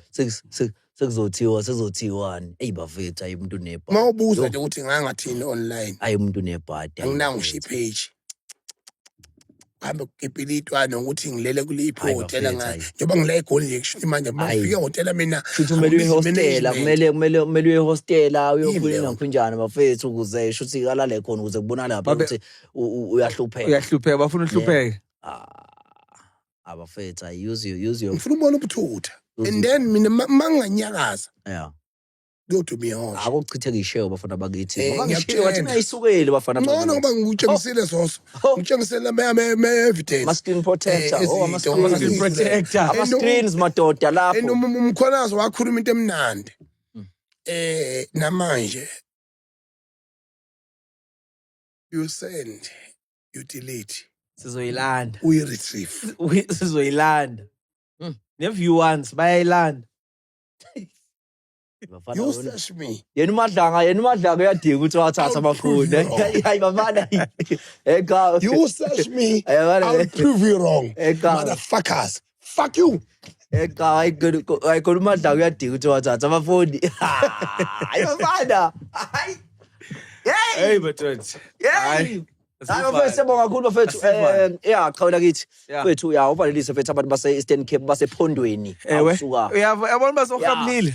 sekuzothiwani. Ey bafethu ayi umuntu nebhadi. mawubuza nje ukuthi ngangathini online. Ayi umuntu nebhadi. Anginawo ngisho page. Hambe ukipilitwana ukuthi ngilele kulipho Ayi, hotela bafethu, nga ayi. njoba ngila egoli nje kusho manje mafika hotela mina Futhi kumele uyehostela, management. kumele uyehostela Yini uyokhuluma leyo? ngakhunjani bafethu ukuze shuthi kalale khona ukuze kubonakale lapha Babe- ukuthi uyahlupheka. Uyahlupheka bafuna uhlupheke. Abafethu I use your Ngifuna ubona ubuthutha. Use And then mina manganyakaza yeah. kuyodwa miyosha. Akuchitheka ishewe bafana bakithi. Eh, Ngoba ngishiwe ngiyakutshela. wathi mayisukeli bafana Ngcono ngoba ngikutshengisile zoso. Ngikutshengisele me evidence. ama screen protector. Eh, Ama izinto. screen Protector. ama screens madoda And lapho. umkhonazo wakhuluma into emnandi. Namanje you send, you delete, Sizoyilanda. we retrieve. Sizoyilanda. Ne-viewers bayayilanda. Bafana You wona. search me. Yena umadlanga uyadinga ukuthi wathatha I'll amafoni. prove you wrong. Hayi bafana. Eka. You search me. Ayabona I'll prove you wrong. Eka. Motherfuckers. Fuck you. Cha ayikhuluma dla kuyadika ukuthi wathatha abafoni. Ayofana. Hayi. Hey bathot. Hayi mfethu siyabonga kakhulu mfethu chawula kithi mfethu uvalelise mfethu abantu base Eastern Cape basephondweni awusuka uyabona basohambile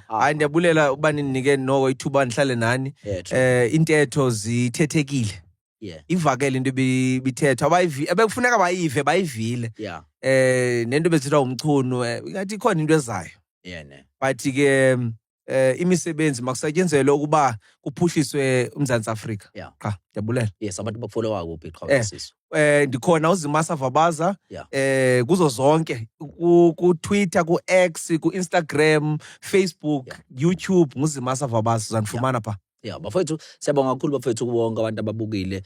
hayi ndiyabulela ubani ninike noko ithuba nihlale nani intetho zithethekile ivakele into bithetha abekufuneka bayivile nento besithiwa umchunu ngathi ikhona into ezayo but ke imisebenzi makusetyenzelwe ukuba kuphuhliswe uMzantsi Afrika cha ndiyabulela abantu bafollowa kuphi qhawusisi ndikhona uZimasa Vabaza kuzo zonke ku Twitter ku X ku Instagram Facebook YouTube nguZimasa Vabaza uzanifumana pha bafethu siyabonga kakhulu bafethu kubonke abantu ababukile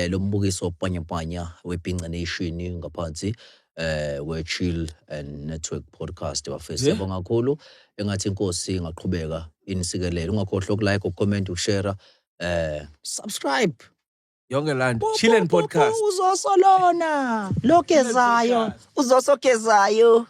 lo mbukiso panya weBhinca Nation ngaphansi we-Chill and Network podcast bafethu siyabonga kakhulu engathi inkosi ingaqhubeka inisikelele ungakhohlwa ukulike ucomment ushare subscribe yonke land Chill and podcast uzosolona lokezayo uzosokezayo